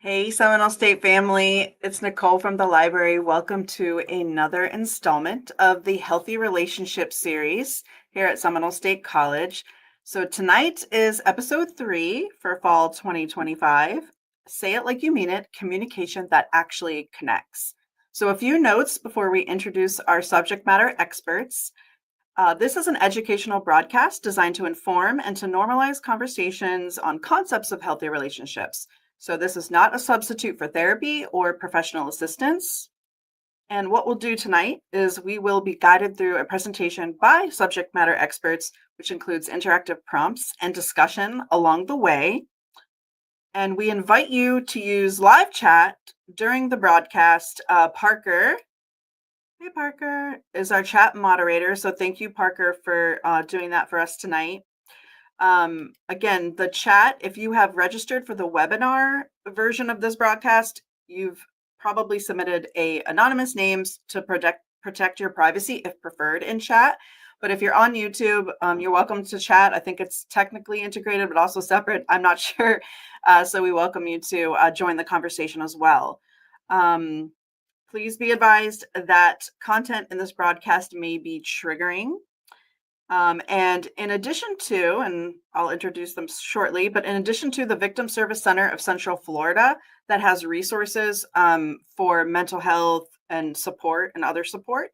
Hey, Seminole State family. It's Nicole from the library. Welcome to another installment of the Healthy Relationship series here at Seminole State College. So, tonight is episode 3 for fall 2025. Say it like you mean it, communication that actually connects. So, a few notes before we introduce our subject matter experts. This is an educational broadcast designed to inform and to normalize conversations on concepts of healthy relationships. So, this is not a substitute for therapy or professional assistance. And what we'll do tonight is we will be guided through a presentation by subject matter experts, which includes interactive prompts and discussion along the way. And we invite you to use live chat during the broadcast. Parker, hey, Parker is our chat moderator. So thank you, Parker, for doing that for us tonight. Again, the chat, if you have registered for the webinar version of this broadcast, you've probably submitted anonymous names to protect your privacy if preferred in chat. But if you're on YouTube, you're welcome to chat. I think it's technically integrated, but also separate. I'm not sure. So we welcome you to join the conversation as well. Please be advised that content in this broadcast may be triggering. And in addition to, and I'll introduce them shortly, but in addition to the Victim Service Center of Central Florida that has resources for mental health and support and other support,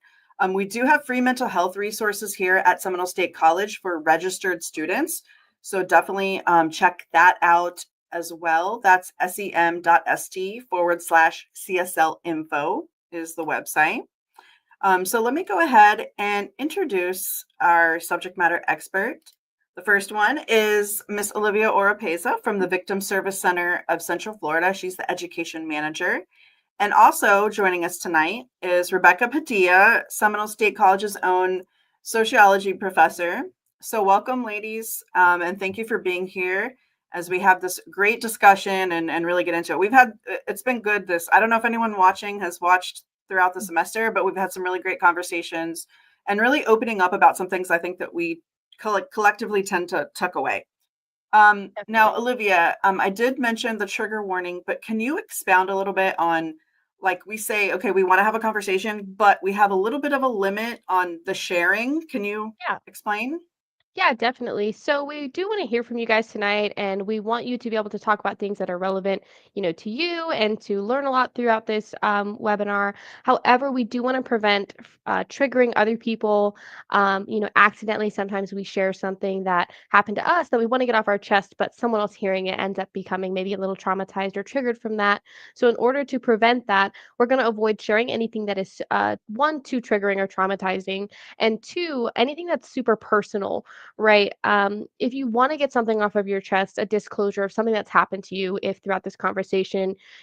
we do have free mental health resources here at Seminole State College for registered students. So definitely check that out as well. That's sem.st/CSL info is the website. So let me go ahead and introduce our subject matter expert. The first one is Miss Olivia Oropeza from the Victim Service Center of Central Florida. She's the education manager. And also joining us tonight is Rebecca Padilla, Seminole State College's own sociology professor. So welcome, ladies, and thank you for being here as we have this great discussion and really get into it. It's been good. I don't know if anyone watching has watched throughout the semester, but we've had some really great conversations and really opening up about some things I think that we collectively tend to tuck away. Now, Definitely. Olivia, I did mention the trigger warning, but can you expound a little bit on, like, we say, okay, we want to have a conversation, but we have a little bit of a limit on the sharing. Can you Yeah. explain? Yeah, definitely. So we do want to hear from you guys tonight, and we want you to be able to talk about things that are relevant, to you and to learn a lot throughout this webinar. However, we do want to prevent triggering other people. Accidentally, sometimes we share something that happened to us that we want to get off our chest, but someone else hearing it ends up becoming maybe a little traumatized or triggered from that. So in order to prevent that, we're going to avoid sharing anything that is one, too triggering or traumatizing, and two, anything that's super personal, right? If you want to get something off of your chest, a disclosure of something that's happened to you, if throughout this conversation,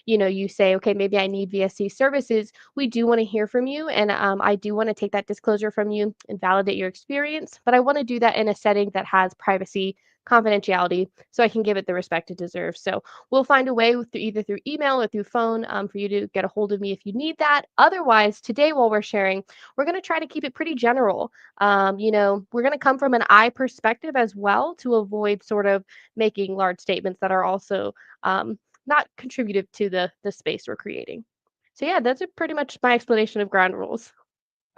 you say, okay, maybe I need VSC services, we do want to hear from you. And I do want to take that disclosure from you and validate your experience. But I want to do that in a setting that has privacy, confidentiality, so I can give it the respect it deserves. So we'll find a way either through email or through phone for you to get a hold of me if you need that. Otherwise, today while we're sharing, we're going to try to keep it pretty general. We're going to come from an I perspective as well to avoid sort of making large statements that are also not contributive to the space we're creating. So yeah, that's pretty much my explanation of ground rules.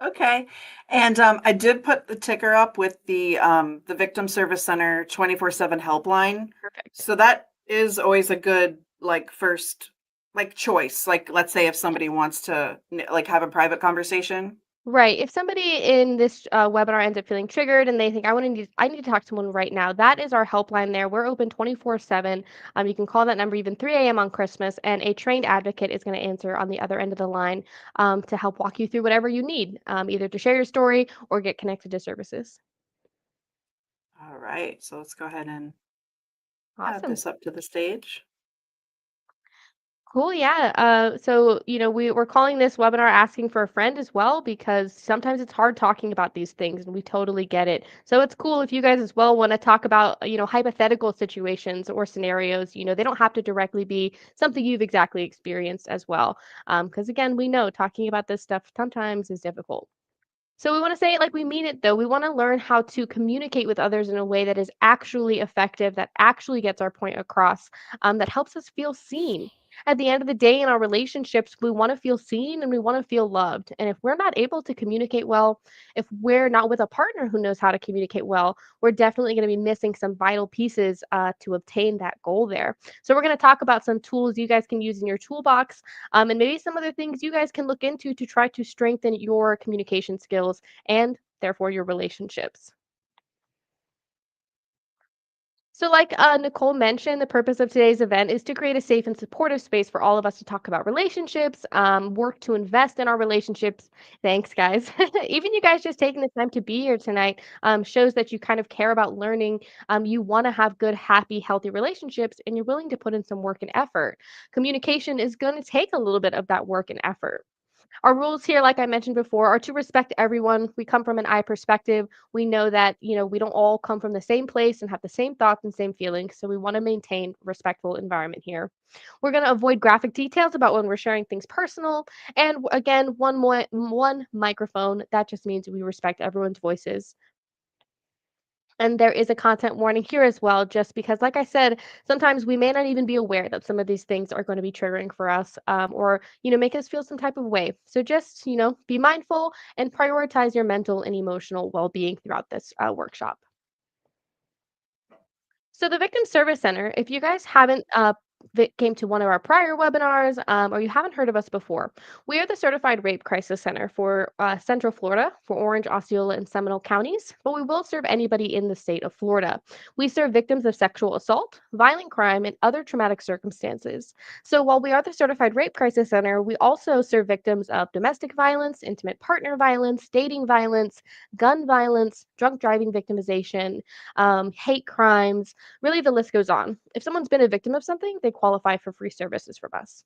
Okay. And I did put the ticker up with the Victim Service Center 24/7 helpline. Perfect. So that is always a good like first like choice. Like let's say if somebody wants to like have a private conversation. Right. If somebody in this webinar ends up feeling triggered and they think I need to talk to someone right now, that is our helpline there. We're open 24/7. You can call that number even 3 a.m. on Christmas, and a trained advocate is going to answer on the other end of the line to help walk you through whatever you need, either to share your story or get connected to services. All right. So let's go ahead and add Awesome. this up to the stage. Cool. Yeah. We're calling this webinar asking for a friend as well, because sometimes it's hard talking about these things and we totally get it. So it's cool if you guys as well want to talk about, hypothetical situations or scenarios. They don't have to directly be something you've exactly experienced as well. Because again, we know talking about this stuff sometimes is difficult. So we want to say it like we mean it, though. We want to learn how to communicate with others in a way that is actually effective, that actually gets our point across, that helps us feel seen. At the end of the day, in our relationships, we want to feel seen and we want to feel loved. And if we're not able to communicate well, if we're not with a partner who knows how to communicate well, we're definitely going to be missing some vital pieces to obtain that goal there. So, we're going to talk about some tools you guys can use in your toolbox, and maybe some other things you guys can look into to try to strengthen your communication skills and therefore your relationships. So, like Nicole mentioned, the purpose of today's event is to create a safe and supportive space for all of us to talk about relationships, work to invest in our relationships. Thanks, guys. Even you guys just taking the time to be here tonight shows that you kind of care about learning. You want to have good, happy, healthy relationships, and you're willing to put in some work and effort. Communication is going to take a little bit of that work and effort. Our rules here, like I mentioned before, are to respect everyone. We come from an I perspective. We know that, we don't all come from the same place and have the same thoughts and same feelings. So we want to maintain respectful environment here. We're going to avoid graphic details about when we're sharing things personal. And again, one microphone. That just means we respect everyone's voices. And there is a content warning here as well, just because, like I said, sometimes we may not even be aware that some of these things are going to be triggering for us, or, make us feel some type of way. So just, be mindful and prioritize your mental and emotional well being throughout this workshop. So the Victim Service Center, if you guys haven't came to one of our prior webinars, or you haven't heard of us before, we are the Certified Rape Crisis Center for Central Florida, for Orange, Osceola, and Seminole counties, but we will serve anybody in the state of Florida. We serve victims of sexual assault, violent crime, and other traumatic circumstances. So while we are the Certified Rape Crisis Center, we also serve victims of domestic violence, intimate partner violence, dating violence, gun violence, drunk driving victimization, hate crimes. Really, the list goes on. If someone's been a victim of something, they qualify for free services from us.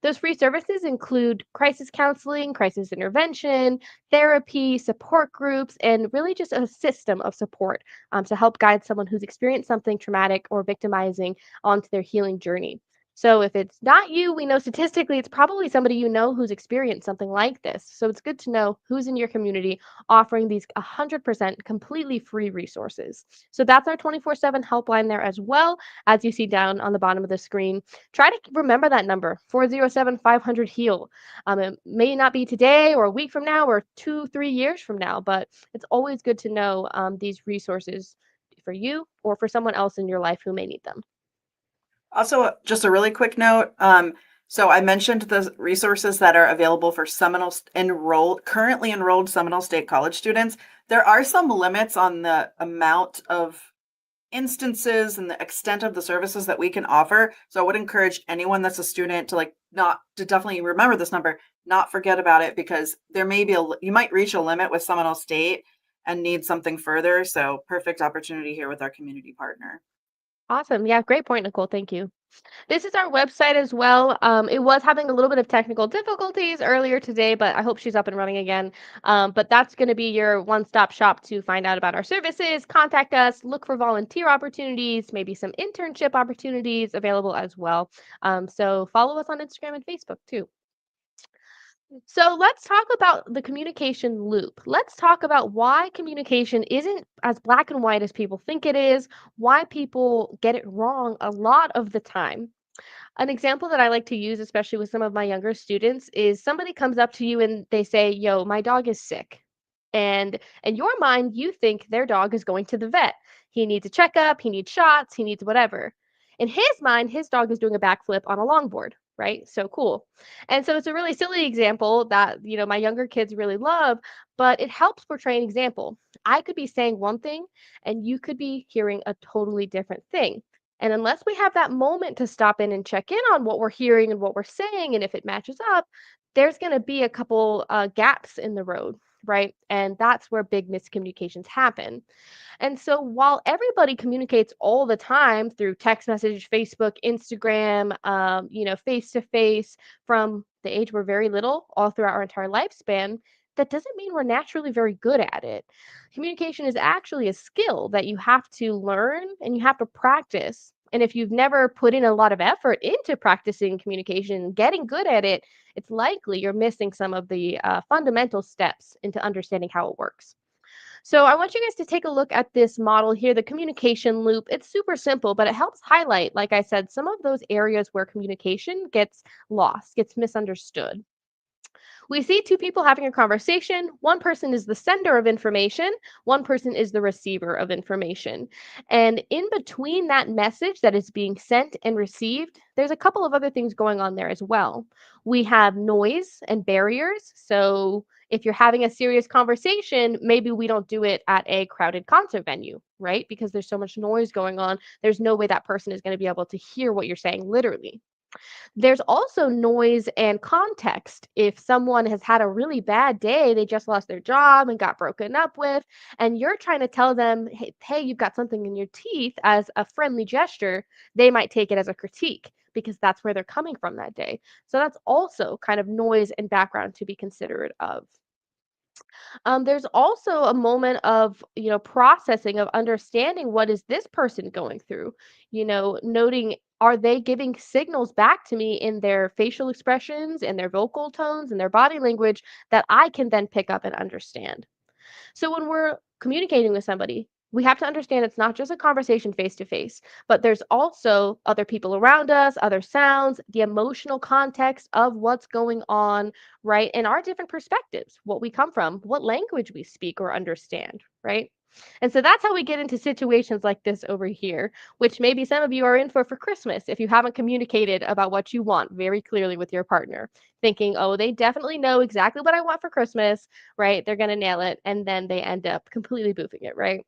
Those free services include crisis counseling, crisis intervention, therapy, support groups, and really just a system of support to help guide someone who's experienced something traumatic or victimizing onto their healing journey. So if it's not you, we know statistically it's probably somebody you know who's experienced something like this. So it's good to know who's in your community offering these 100% completely free resources. So that's our 24/7 helpline there as well, as you see down on the bottom of the screen. Try to remember that number, 407-500-HEAL. It may not be today or a week from now or 2-3 years from now, but it's always good to know these resources for you or for someone else in your life who may need them. Also, just a really quick note. So I mentioned the resources that are available for currently enrolled Seminole State College students. There are some limits on the amount of instances and the extent of the services that we can offer. So I would encourage anyone that's a student to not to definitely remember this number, not forget about it, because there may be you might reach a limit with Seminole State and need something further. So perfect opportunity here with our community partner. Awesome. Yeah, great point, Nicole. Thank you. This is our website as well. It was having a little bit of technical difficulties earlier today, but I hope she's up and running again. But that's going to be your one-stop shop to find out about our services, contact us, look for volunteer opportunities, maybe some internship opportunities available as well. So follow us on Instagram and Facebook too. So let's talk about the communication loop. Let's talk about why communication isn't as black and white as people think it is, why people get it wrong a lot of the time. An example that I like to use, especially with some of my younger students, is somebody comes up to you and they say, "Yo, my dog is sick." And in your mind, you think their dog is going to the vet. He needs a checkup, he needs shots, he needs whatever. In his mind, his dog is doing a backflip on a longboard, right? So cool. And so it's a really silly example that, my younger kids really love, but it helps portray an example. I could be saying one thing and you could be hearing a totally different thing. And unless we have that moment to stop in and check in on what we're hearing and what we're saying, and if it matches up, there's going to be a couple gaps in the road, right? And that's where big miscommunications happen. And so while everybody communicates all the time through text message, Facebook, Instagram, face to face from the age we're very little all throughout our entire lifespan, that doesn't mean we're naturally very good at it. Communication is actually a skill that you have to learn and you have to practice. And if you've never put in a lot of effort into practicing communication, getting good at it, it's likely you're missing some of the fundamental steps into understanding how it works. So I want you guys to take a look at this model here, the communication loop. It's super simple, but it helps highlight, like I said, some of those areas where communication gets lost, gets misunderstood. We see two people having a conversation. One person is the sender of information, one person is the receiver of information. And in between that message that is being sent and received, there's a couple of other things going on there as well. We have noise and barriers. So if you're having a serious conversation, maybe we don't do it at a crowded concert venue, right? Because there's so much noise going on. There's no way that person is going to be able to hear what you're saying literally. There's also noise and context. If someone has had a really bad day, they just lost their job and got broken up with, and you're trying to tell them, hey, you've got something in your teeth as a friendly gesture, they might take it as a critique because that's where they're coming from that day. So that's also kind of noise and background to be considerate of. There's also a moment of, processing, of understanding what is this person going through, noting, are they giving signals back to me in their facial expressions and their vocal tones and their body language that I can then pick up and understand. So when we're communicating with somebody, we have to understand it's not just a conversation face to face, but there's also other people around us, other sounds, the emotional context of what's going on, right? And our different perspectives, what we come from, what language we speak or understand, right? And so that's how we get into situations like this over here, which maybe some of you are in for Christmas if you haven't communicated about what you want very clearly with your partner, thinking, oh, they definitely know exactly what I want for Christmas, right? They're going to nail it. And then they end up completely boofing it, right?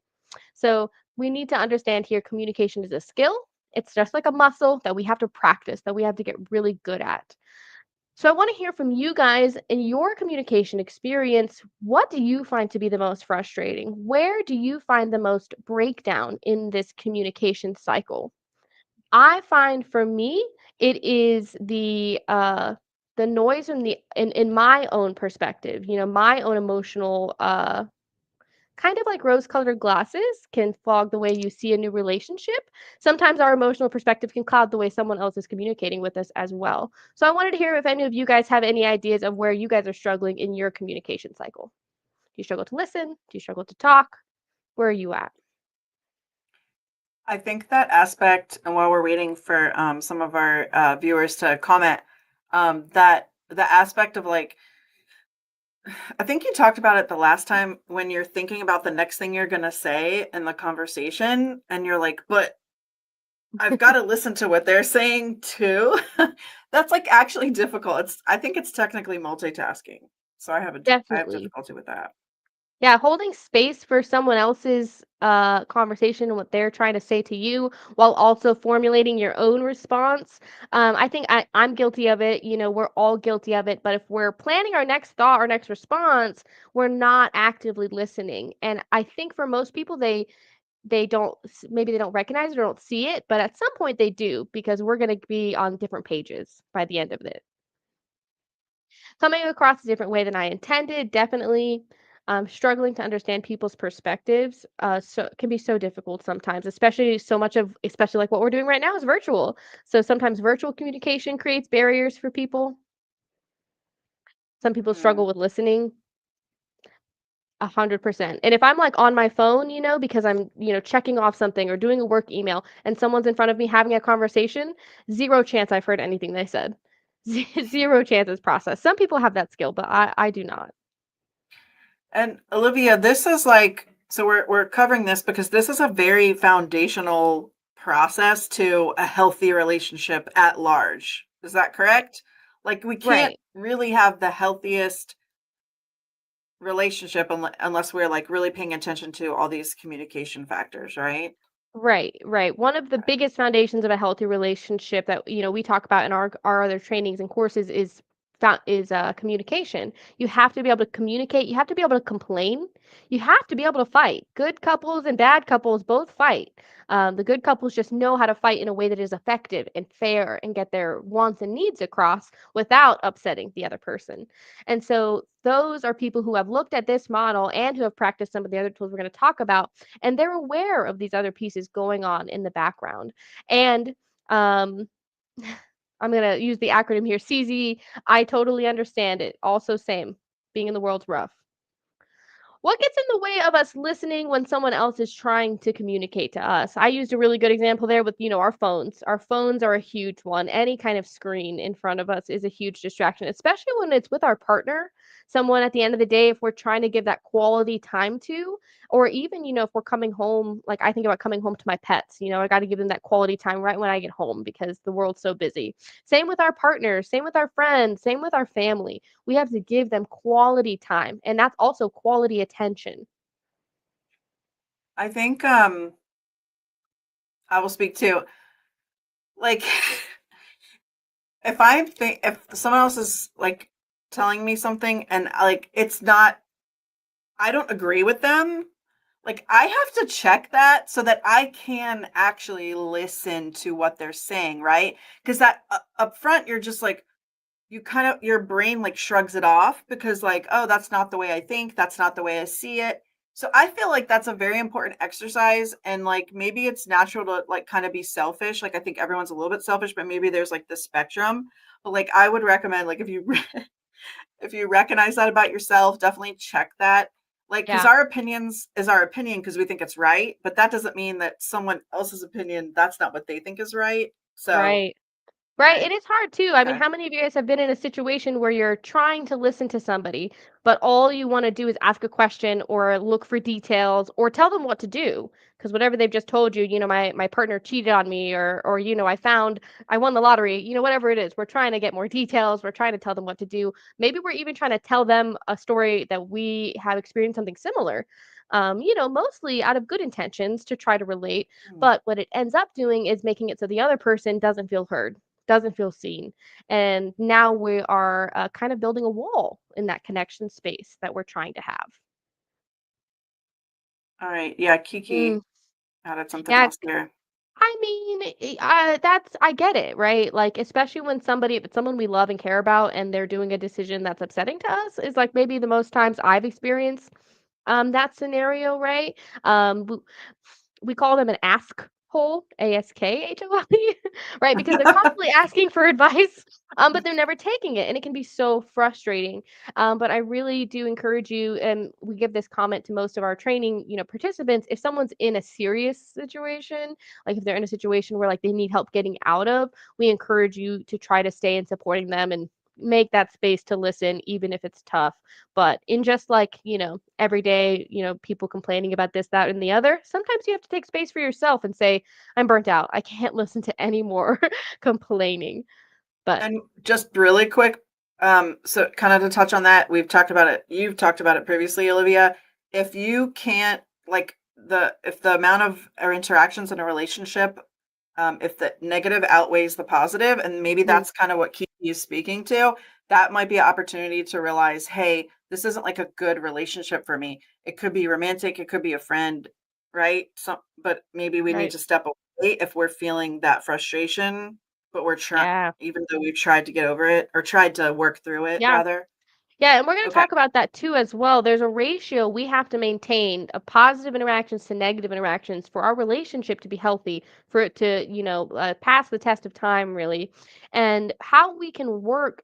So we need to understand here communication is a skill. It's just like a muscle that we have to practice, that we have to get really good at. So I want to hear from you guys in your communication experience. What do you find to be the most frustrating? Where do you find the most breakdown in this communication cycle? I find for me, it is the noise and in my own perspective, my own emotional kind of like rose-colored glasses can fog the way you see a new relationship. Sometimes our emotional perspective can cloud the way someone else is communicating with us as well. So I wanted to hear if any of you guys have any ideas of where you guys are struggling in your communication cycle. Do you struggle to listen? Do you struggle to talk? Where are you at? I think that aspect, and while we're waiting for some of our viewers to comment, that the aspect of like, I think you talked about it the last time when you're thinking about the next thing you're going to say in the conversation, and you're like, but I've got to listen to what they're saying too. That's like actually difficult. I think it's technically multitasking. So I have Definitely. difficulty with that. Yeah, holding space for someone else's conversation and what they're trying to say to you while also formulating your own response. I think I'm guilty of it. We're all guilty of it. But if we're planning our next thought, our next response, we're not actively listening. And I think for most people, they don't maybe they don't recognize it or don't see it, but at some point they do because we're going to be on different pages by the end of it. Coming across a different way than I intended, definitely. Struggling to understand people's perspectives, so can be so difficult sometimes, especially so much of, especially like what we're doing right now is virtual. So sometimes virtual communication creates barriers for people. Some people struggle Mm. with listening. 100%. And if I'm like on my phone, because I'm, checking off something or doing a work email and someone's in front of me having a conversation, zero chance I've heard anything they said. Zero chance it's processed. Some people have that skill, but I do not. And Olivia, this is like, so we're covering this because this is a very foundational process to a healthy relationship at large. Is that correct? Like we can't Right. really have the healthiest relationship unless we're like really paying attention to all these communication factors, right? Right, right. One of the biggest foundations of a healthy relationship that we talk about in our other trainings and courses is communication. You have to be able to communicate. You have to be able to complain. You have to be able to fight. Good couples and bad couples both fight. The good couples just know how to fight in a way that is effective and fair and get their wants and needs across without upsetting the other person. And so those are people who have looked at this model and who have practiced some of the other tools we're going to talk about, and they're aware of these other pieces going on in the background. And um, I'm going to use the acronym here, CZ. I totally understand it. Also, same. Being in the world's rough. What gets in the way of us listening when someone else is trying to communicate to us? I used a really good example there with, our phones. Our phones are a huge one. Any kind of screen in front of us is a huge distraction, especially when it's with our partner. Someone at the end of the day, if we're trying to give that quality time to, or even, if we're coming home, like I think about coming home to my pets, I got to give them that quality time right when I get home because the world's so busy. Same with our partners, same with our friends, same with our family. We have to give them quality time, and that's also quality attention. I think I will speak to like if someone else is like telling me something and like it's not I don't agree with them, like I have to check that so that I can actually listen to what they're saying, right? Because that up front you're just like you kind of your brain like shrugs it off because like, oh, that's not the way I think, that's not the way I see it. So I feel like that's a very important exercise and like maybe it's natural to like kind of be selfish. Like I think everyone's a little bit selfish, but maybe there's like the spectrum. But like I would recommend like if you if you recognize that about yourself, definitely check that. Like cuz Yeah, our opinions is our opinion because we think it's right, but that doesn't mean that someone else's opinion that's not what they think is right. So, right. Right, right. it is hard too. I mean, Okay. how many of you guys have been in a situation where you're trying to listen to somebody, but all you want to do is ask a question or look for details or tell them what to do? Because whatever they've just told you, my partner cheated on me or I won the lottery, whatever it is. We're trying to get more details, we're trying to tell them what to do. Maybe we're even trying to tell them a story that we have experienced something similar. Mostly out of good intentions to try to relate, Hmm. but what it ends up doing is making it so the other person doesn't feel heard, doesn't feel seen. And now we are kind of building a wall in that connection space that we're trying to have. All right. Yeah, Mm, Kiki added something yeah, else there. I mean, I get it, right? Like, especially when if it's someone we love and care about and they're doing a decision that's upsetting to us, is like maybe the most times I've experienced that scenario, right? We call them an ask hole, ASKHOLE, right? Because they're constantly asking for advice, but they're never taking it, and it can be so frustrating. But I really do encourage you, and we give this comment to most of our training, participants. If someone's in a serious situation, like if they're in a situation where like they need help getting out of, we encourage you to try to stay in supporting them and make that space to listen, even if it's tough. But in just like, every day, people complaining about this, that, and the other, sometimes you have to take space for yourself and say, I'm burnt out. I can't listen to any more complaining. But And just really quick, so kind of to touch on that, we've talked about it. You've talked about it previously, Olivia. If you can't like if the amount of our interactions in a relationship, if the negative outweighs the positive, and maybe mhm, that's kind of what Kiki is speaking to, that might be an opportunity to realize, hey, this isn't like a good relationship for me. It could be romantic, it could be a friend, right? So, but maybe we need right. to step away if we're feeling that frustration, but we're trying, Yeah. even though we've tried to get over it or tried to work through it Yeah. rather. Yeah, and we're going to Okay. talk about that too as well. There's a ratio we have to maintain of positive interactions to negative interactions for our relationship to be healthy, for it to, pass the test of time, really. And how we can work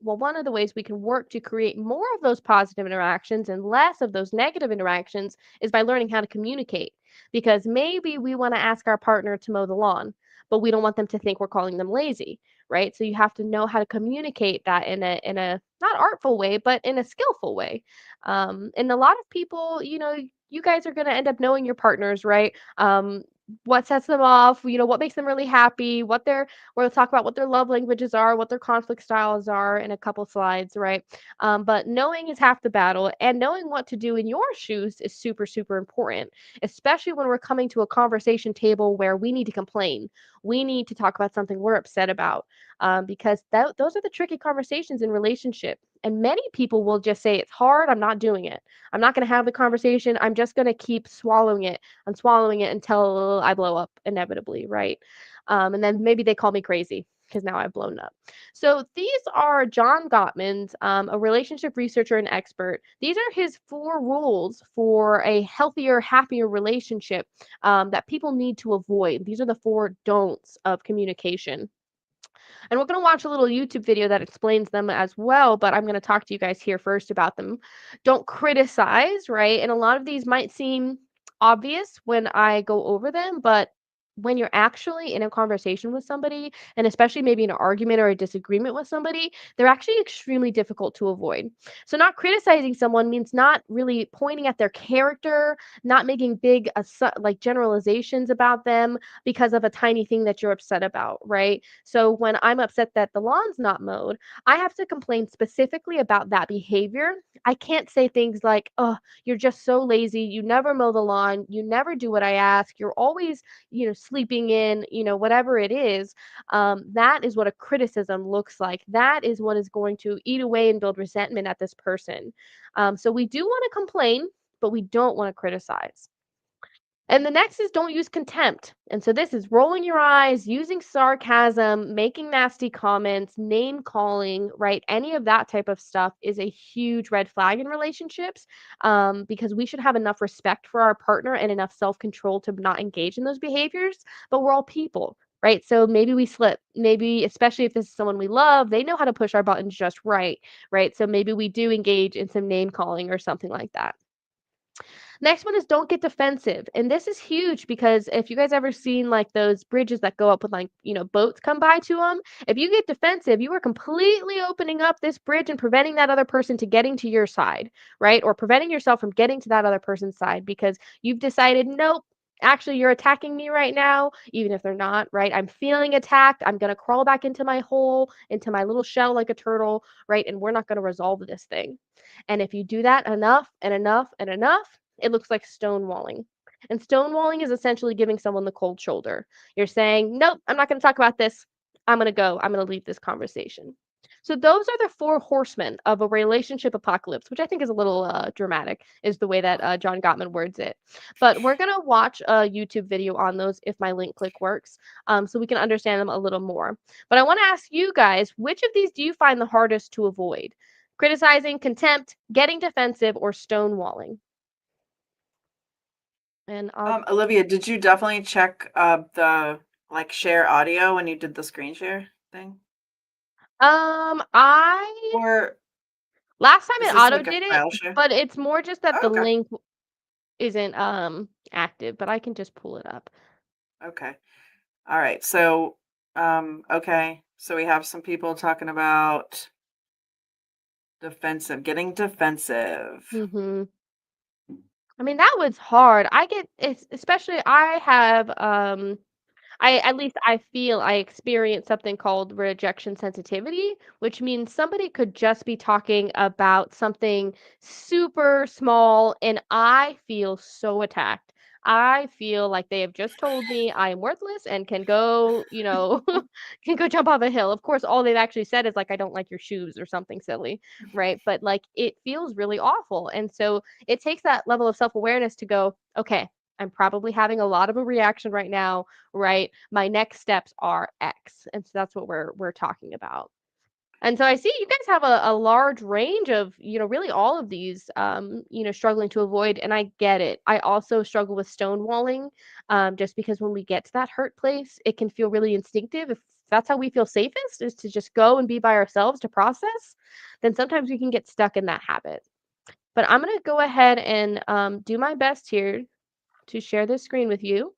one of the ways we can work to create more of those positive interactions and less of those negative interactions is by learning how to communicate. Because maybe we want to ask our partner to mow the lawn, but we don't want them to think we're calling them lazy, right? So you have to know how to communicate that in a not artful way, but in a skillful way. And a lot of people, you guys are going to end up knowing your partners, right? What sets them off, what makes them really happy, we'll talk about what their love languages are, what their conflict styles are in a couple slides, right? But knowing is half the battle, and knowing what to do in your shoes is super, super important, especially when we're coming to a conversation table where we need to complain. We need to talk about something we're upset about, because those are the tricky conversations in relationship. And many people will just say, it's hard, I'm not doing it. I'm not going to have the conversation. I'm just going to keep swallowing it and swallowing it until I blow up inevitably, right? And then maybe they call me crazy because now I've blown up. So these are John Gottman's, a relationship researcher and expert. These are his 4 rules for a healthier, happier relationship, that people need to avoid. These are the 4 don'ts of communication. And we're going to watch a little YouTube video that explains them as well, but I'm going to talk to you guys here first about them. Don't criticize, right? And a lot of these might seem obvious when I go over them, but when you're actually in a conversation with somebody, and especially maybe an argument or a disagreement with somebody, they're actually extremely difficult to avoid. So, not criticizing someone means not really pointing at their character, not making big like generalizations about them because of a tiny thing that you're upset about, right? So, when I'm upset that the lawn's not mowed, I have to complain specifically about that behavior. I can't say things like, oh, you're just so lazy. You never mow the lawn. You never do what I ask. You're always, sleeping in, whatever it is. That is what a criticism looks like. That is what is going to eat away and build resentment at this person. So we do want to complain, but we don't want to criticize. And the next is don't use contempt. And so this is rolling your eyes, using sarcasm, making nasty comments, name calling, right? Any of that type of stuff is a huge red flag in relationships, because we should have enough respect for our partner and enough self control to not engage in those behaviors. But we're all people. Right. So maybe we slip. Maybe, especially if this is someone we love, they know how to push our buttons just right. Right. So maybe we do engage in some name calling or something like that. Next one is don't get defensive. And this is huge because if you guys ever seen like those bridges that go up with like, boats come by to them, if you get defensive, you are completely opening up this bridge and preventing that other person to getting to your side, right? Or preventing yourself from getting to that other person's side because you've decided, nope, actually you're attacking me right now, even if they're not, right? I'm feeling attacked. I'm going to crawl back into my hole, into my little shell like a turtle, right? And we're not going to resolve this thing. And if you do that enough and enough and enough, it looks like stonewalling. And stonewalling is essentially giving someone the cold shoulder. You're saying, nope, I'm not going to talk about this. I'm going to go. I'm going to leave this conversation. So those are the four horsemen of a relationship apocalypse, which I think is a little dramatic, is the way that John Gottman words it. But we're going to watch a YouTube video on those if my link click works, so we can understand them a little more. But I want to ask you guys, which of these do you find the hardest to avoid? Criticizing, contempt, getting defensive, or stonewalling? And Olivia, did you definitely check the like share audio when you did the screen share thing? I Or last time is it this auto like a did it, file share? but it's more just that Oh, the okay. link isn't active, but I can just pull it up. Okay. All right. So okay. So we have some people talking about defensive, getting defensive. Mhm. I mean, that was hard. I get it's especially I have I at least I feel I experience something called rejection sensitivity, which means somebody could just be talking about something super small and I feel so attacked. I feel like they have just told me I am worthless and can go, can go jump off a hill. Of course, all they've actually said is like I don't like your shoes or something silly, right? But like it feels really awful. And so it takes that level of self-awareness to go, okay, I'm probably having a lot of a reaction right now, right? My next steps are X. And so that's what we're talking about. And so I see you guys have a large range of, really all of these, struggling to avoid. And I get it. I also struggle with stonewalling, just because when we get to that hurt place, it can feel really instinctive. If that's how we feel safest, is to just go and be by ourselves to process, then sometimes we can get stuck in that habit. But I'm going to go ahead and do my best here to share this screen with you.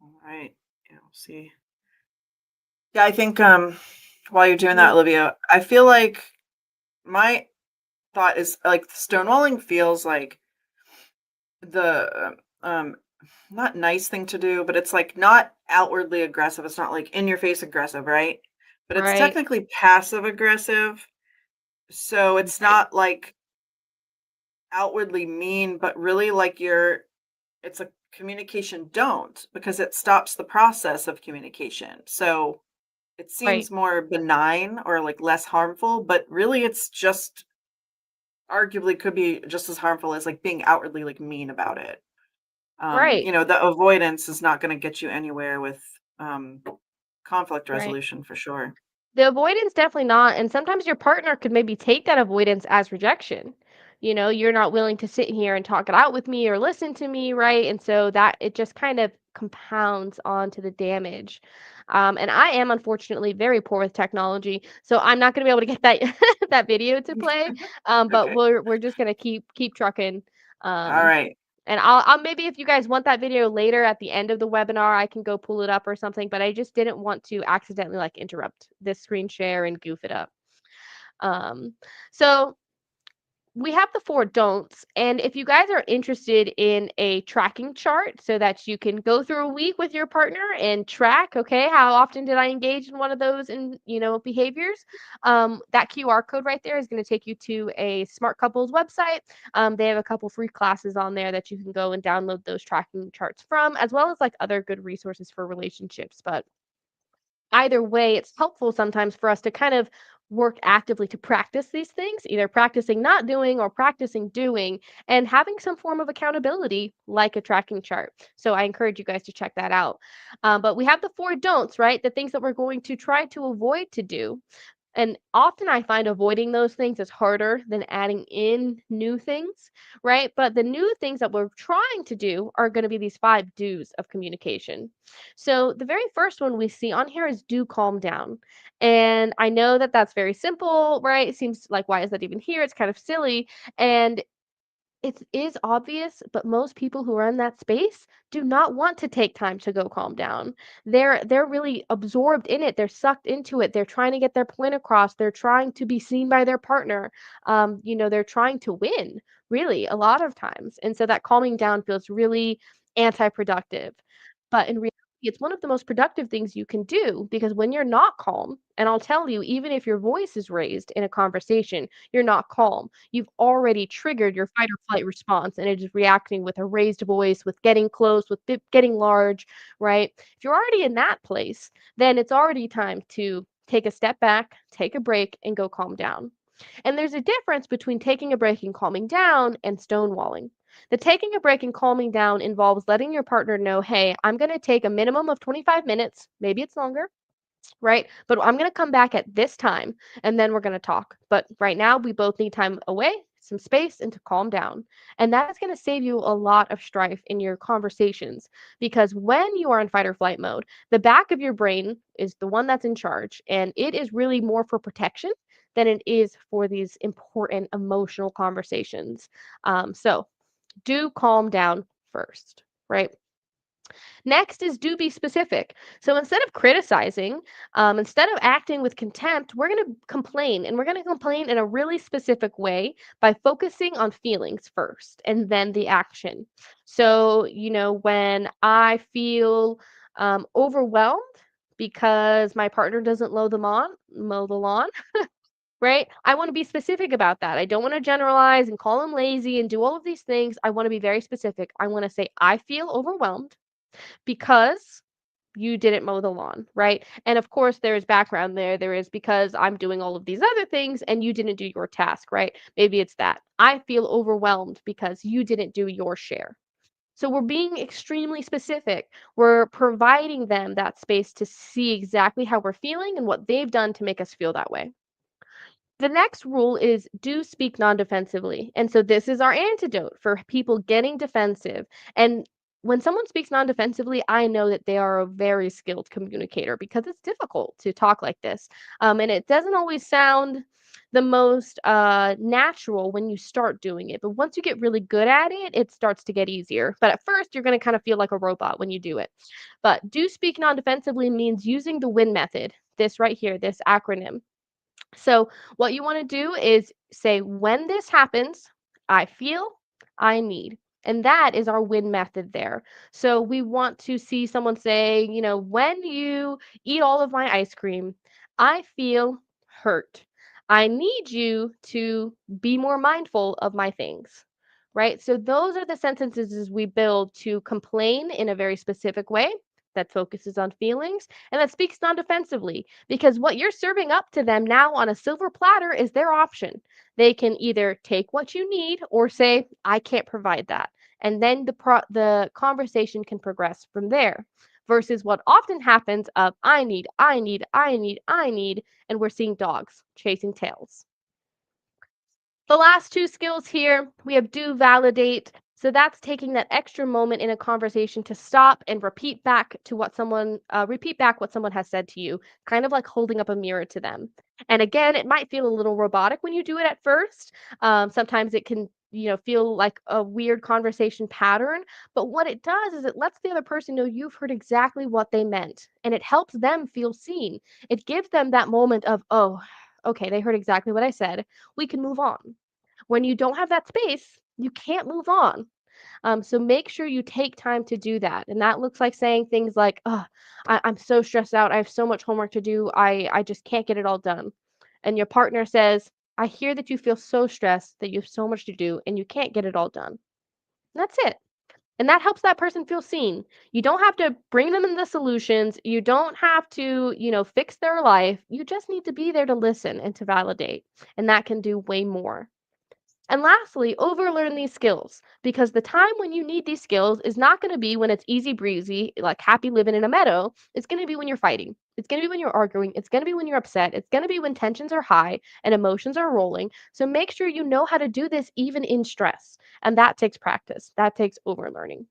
All right. Yeah, we'll see. Yeah, I think while you're doing that, Mhm. Olivia, I feel like my thought is like stonewalling feels like the not nice thing to do, but it's like not outwardly aggressive. It's not like in your face aggressive, right? But it's Right, technically passive aggressive. So it's right, not like outwardly mean, but really like it's a communication don't because it stops the process of communication. So it right, seems more benign or like less harmful, but really it's just arguably could be just as harmful as like being outwardly like mean about it. right, The avoidance is not going to get you anywhere with conflict right. resolution for sure. The avoidance definitely not, and sometimes your partner could maybe take that avoidance as rejection. You're not willing to sit here and talk it out with me or listen to me, right? And so that it just kind of compounds onto the damage. And I am unfortunately very poor with technology, so I'm not gonna be able to get that that video to play. But Okay. we're just gonna keep trucking. All Um, right. and I'll maybe if you guys want that video later at the end of the webinar, I can go pull it up or something. But I just didn't want to accidentally like interrupt this screen share and goof it up. Um, so we have the 4 don'ts, and if you guys are interested in a tracking chart so that you can go through a week with your partner and track, okay, how often did I engage in one of those behaviors? That QR code right there is going to take you to a Smart Couples website. They have a couple free classes on there that you can go and download those tracking charts from, as well as like other good resources for relationships. But either way, it's helpful sometimes for us to kind of work actively to practice these things, either practicing not doing or practicing doing, and having some form of accountability like a tracking chart. So I encourage you guys to check that out. But we have the 4 don'ts, right? The things that we're going to try to avoid to do. And often I find avoiding those things is harder than adding in new things, right? But the new things that we're trying to do are going to be these 5 do's of communication. So the very first one we see on here is do calm down. And I know that that's very simple, right? It seems like, why is that even here? It's kind of silly. And it is obvious, but most people who are in that space do not want to take time to go calm down. They're really absorbed in it. They're sucked into it. They're trying to get their point across. They're trying to be seen by their partner. They're trying to win, really, a lot of times. And so that calming down feels really anti-productive. But in reality, it's one of the most productive things you can do because when you're not calm, and I'll tell you, even if your voice is raised in a conversation, you're not calm. You've already triggered your fight or flight response, and it is reacting with a raised voice, with getting close, with getting large, right? If you're already in that place, then it's already time to take a step back, take a break, and go calm down. And there's a difference between taking a break and calming down and stonewalling. The taking a break and calming down involves letting your partner know, hey, I'm going to take a minimum of 25 minutes, maybe it's longer, right? But I'm going to come back at this time and then we're going to talk. But right now, we both need time away, some space, and to calm down. And that is going to save you a lot of strife in your conversations because when you are in fight or flight mode, the back of your brain is the one that's in charge and it is really more for protection than it is for these important emotional conversations. So do calm down first, right? Next is do be specific. So instead of criticizing, instead of acting with contempt, we're going to complain and we're going to complain in a really specific way by focusing on feelings first and then the action. So, when I feel overwhelmed because my partner doesn't mow the lawn, right? I want to be specific about that. I don't want to generalize and call him lazy and do all of these things. I want to be very specific. I want to say, I feel overwhelmed because you didn't mow the lawn, right? And of course, there's background there. There is because I'm doing all of these other things and you didn't do your task, right? Maybe it's that. I feel overwhelmed because you didn't do your share. So we're being extremely specific. We're providing them that space to see exactly how we're feeling and what they've done to make us feel that way. The next rule is do speak non-defensively. And so this is our antidote for people getting defensive. And when someone speaks non-defensively, I know that they are a very skilled communicator because it's difficult to talk like this. And it doesn't always sound the most natural when you start doing it. But once you get really good at it, it starts to get easier. But at first, you're going to kind of feel like a robot when you do it. But do speak non-defensively means using the WIN method, this right here, this acronym. So, what you want to do is say, when this happens, I feel, I need. And that is our win method there. So, we want to see someone say, when you eat all of my ice cream, I feel hurt. I need you to be more mindful of my things. Right? So, those are the sentences we build to complain in a very specific way that focuses on feelings and that speaks non defensively because what you're serving up to them now on a silver platter is their option. They can either take what you need or say, I can't provide that. And then the conversation can progress from there versus what often happens of I need, I need, I need, I need, and we're seeing dogs chasing tails. The last 2 skills here, we have do validate. So that's taking that extra moment in a conversation to stop and repeat back what someone has said to you, kind of like holding up a mirror to them. And again, it might feel a little robotic when you do it at first. Sometimes it can, feel like a weird conversation pattern. But what it does is it lets the other person know you've heard exactly what they meant, and it helps them feel seen. It gives them that moment of, oh, okay, they heard exactly what I said. We can move on. When you don't have that space, you can't move on. So make sure you take time to do that. And that looks like saying things like, oh, I'm so stressed out. I have so much homework to do. I just can't get it all done. And your partner says, I hear that you feel so stressed that you have so much to do and you can't get it all done. And that's it. And that helps that person feel seen. You don't have to bring them in the solutions. You don't have to, fix their life. You just need to be there to listen and to validate. And that can do way more. And lastly, overlearn these skills because the time when you need these skills is not going to be when it's easy breezy, like happy living in a meadow. It's going to be when you're fighting. It's going to be when you're arguing. It's going to be when you're upset. It's going to be when tensions are high and emotions are rolling. So make sure you know how to do this even in stress. And that takes practice, that takes overlearning.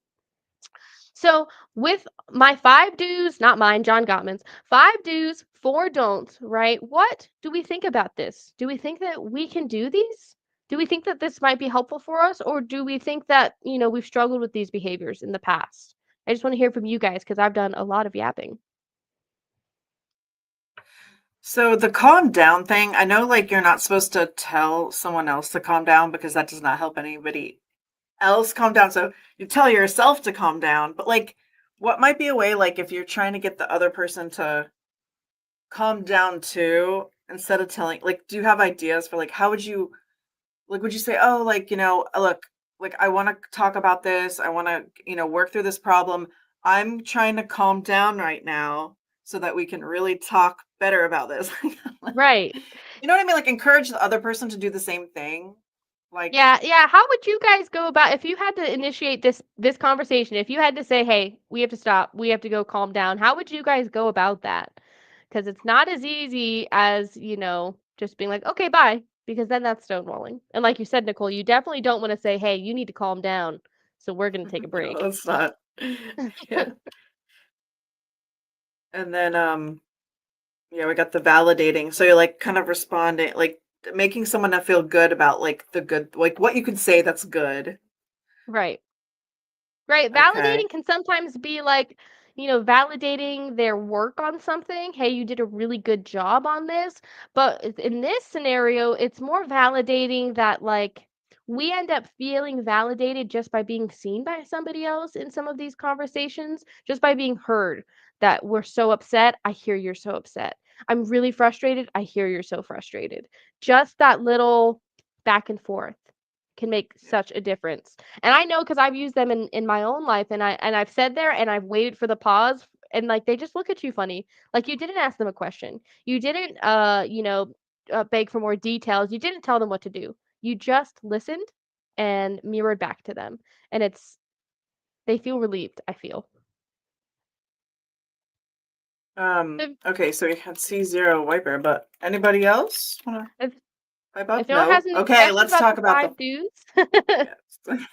So, with my 5 do's, not mine, John Gottman's, 5 do's, 4 don'ts, right? What do we think about this? Do we think that we can do these? Do we think that this might be helpful for us? Or do we think that, we've struggled with these behaviors in the past? I just want to hear from you guys because I've done a lot of yapping. So the calm down thing, I know like you're not supposed to tell someone else to calm down because that does not help anybody else calm down. So you tell yourself to calm down, but like what might be a way like if you're trying to get the other person to calm down too instead of telling like do you have ideas for like how would you like would you say, "Oh, like, look, like I want to talk about this. I want to, work through this problem. I'm trying to calm down right now so that we can really talk better about this." Right. You know what I mean? Like encourage the other person to do the same thing. Like, Yeah, yeah. How would you guys go about if you had to initiate this conversation? If you had to say, "Hey, we have to stop. We have to go calm down." How would you guys go about that? Because it's not as easy as, just being like, "Okay, bye," because then that's stonewalling. And like you said, Nicole, you definitely don't want to say, "Hey, you need to calm down. So we're going to take a no, break." that's not. Yeah. And then yeah, we got the validating. So you're like kind of responding, like making someone to feel good about like the good, like what you could say that's good. Right. Right, Okay. validating can sometimes be like, validating their work on something. "Hey, you did a really good job on this." But in this scenario, it's more validating that, like, we end up feeling validated just by being seen by somebody else in some of these conversations, just by being heard, that "We're so upset. I hear you're so upset. I'm really frustrated. I hear you're so frustrated." Just that little back and forth can make such a difference. And I know because 'cause I've used them in my own life, and I've said there and I've waited for the pause, and, like, they just look at you funny. Like, you didn't ask them a question. You didn't, beg for more details. You didn't tell them what to do. You just listened and mirrored back to them, and they feel relieved, I feel. If Okay, so we had C0 wiper, but anybody else wanna if pipe if up? no one has No? any Okay, questions let's about the talk about the 5 do's. yes.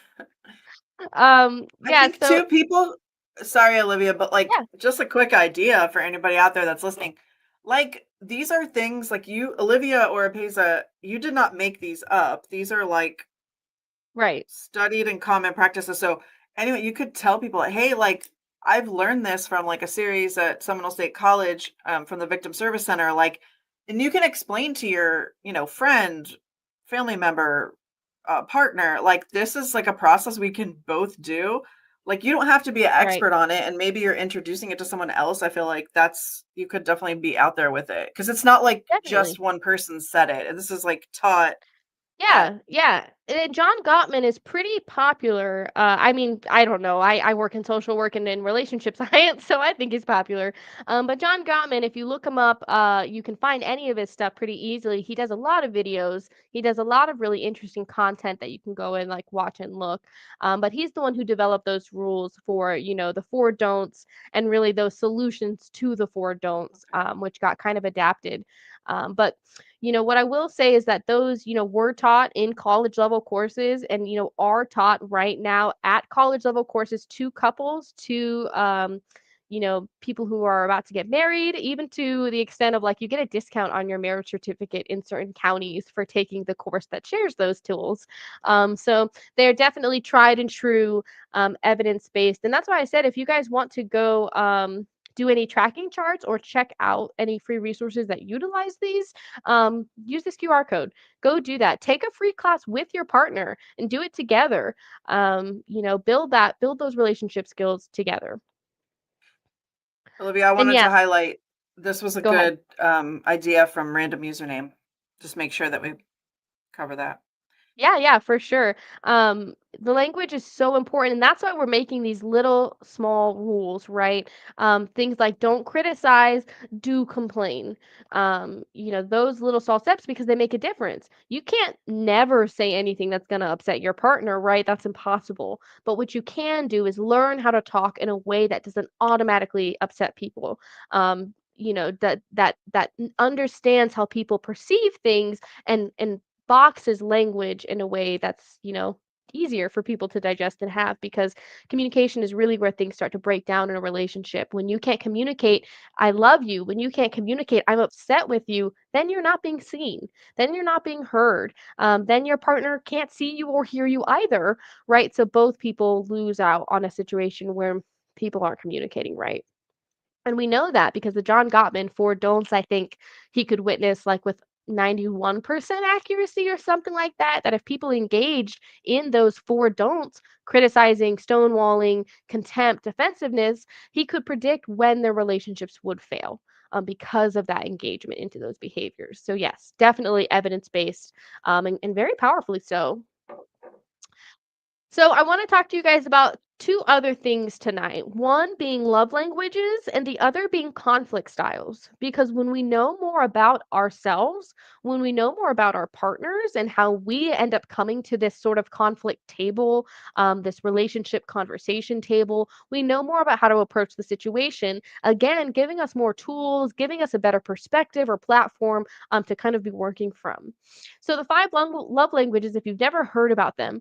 I Yeah, think so too people sorry, Olivia, but like yeah, just a quick idea for anybody out there that's listening. Like these are things like you, Olivia or Apeza, you did not make these up. These are like right, studied and common practices. So anyway, you could tell people, hey, like I've learned this from like a series at Seminole State College from the Victim Service Center. Like, and you can explain to your, friend, family member, partner, like this is like a process we can both do. Like you don't have to be an right. expert on it, and maybe you're introducing it to someone else. I feel like that's you could definitely be out there with it because it's not like just Definitely. one person said it. And this is like taught at Yeah, yeah. And John Gottman is pretty popular. I mean, I don't know. I work in social work and in relationship science, so I think he's popular. But John Gottman, if you look him up, you can find any of his stuff pretty easily. He does a lot of videos. He does a lot of really interesting content that you can go and like watch and look. But he's the one who developed those rules for, the 4 don'ts and really those solutions to the 4 don'ts, which got kind of adapted. But what I will say is that those, were taught in college level level courses and, are taught right now at college level courses to couples, to, people who are about to get married, even to the extent of like you get a discount on your marriage certificate in certain counties for taking the course that shares those tools. So they're definitely tried and true, evidence based. And that's why I said if you guys want to go, do any tracking charts or check out any free resources that utilize these, use this QR code. Go do that. Take a free class with your partner and do it together. Build those relationship skills together. Olivia, I And wanted to yes, highlight this was a go ahead. good idea from random username. Just make sure that we cover that. Yeah, yeah, for sure. The language is so important, and that's why we're making these little small rules, right? Things like don't criticize, do complain. Those little small steps because they make a difference. You can't never say anything that's going to upset your partner, right? That's impossible. But what you can do is learn how to talk in a way that doesn't automatically upset people. That understands how people perceive things and boxes language in a way that's, easier for people to digest and have, because communication is really where things start to break down in a relationship. When you can't communicate, I love you, when you can't communicate, I'm upset with you, then you're not being seen. Then you're not being heard. Then your partner can't see you or hear you either, right? So both people lose out on a situation where people aren't communicating right. And we know that because the John Gottman four don'ts, I think he could witness like with 91% accuracy or something like that, that if people engaged in those four don'ts, criticizing, stonewalling, contempt, defensiveness, he could predict when their relationships would fail, because of that engagement into those behaviors. So, yes, definitely evidence based, and very powerfully so. So I want to talk to you guys about two other things tonight. One being love languages and the other being conflict styles. Because when we know more about ourselves, when we know more about our partners and how we end up coming to this sort of conflict table, this relationship conversation table, we know more about how to approach the situation. Again, giving us more tools, giving us a better perspective or platform, to kind of be working from. So the five love languages, if you've never heard about them,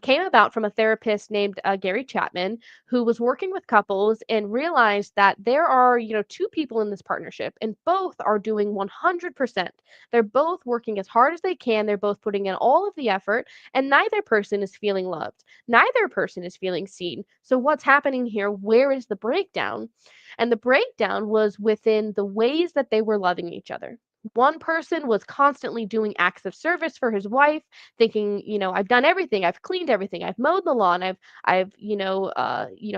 came about from a therapist named Gary Chapman, who was working with couples and realized that there are, two people in this partnership and both are doing 100%. They're both working as hard as they can. They're both putting in all of the effort, and neither person is feeling loved. Neither person is feeling seen. So, what's happening here? Where is the breakdown? And the breakdown was within the ways that they were loving each other. One person was constantly doing acts of service for his wife, thinking, I've done everything, I've cleaned everything, I've mowed the lawn, I've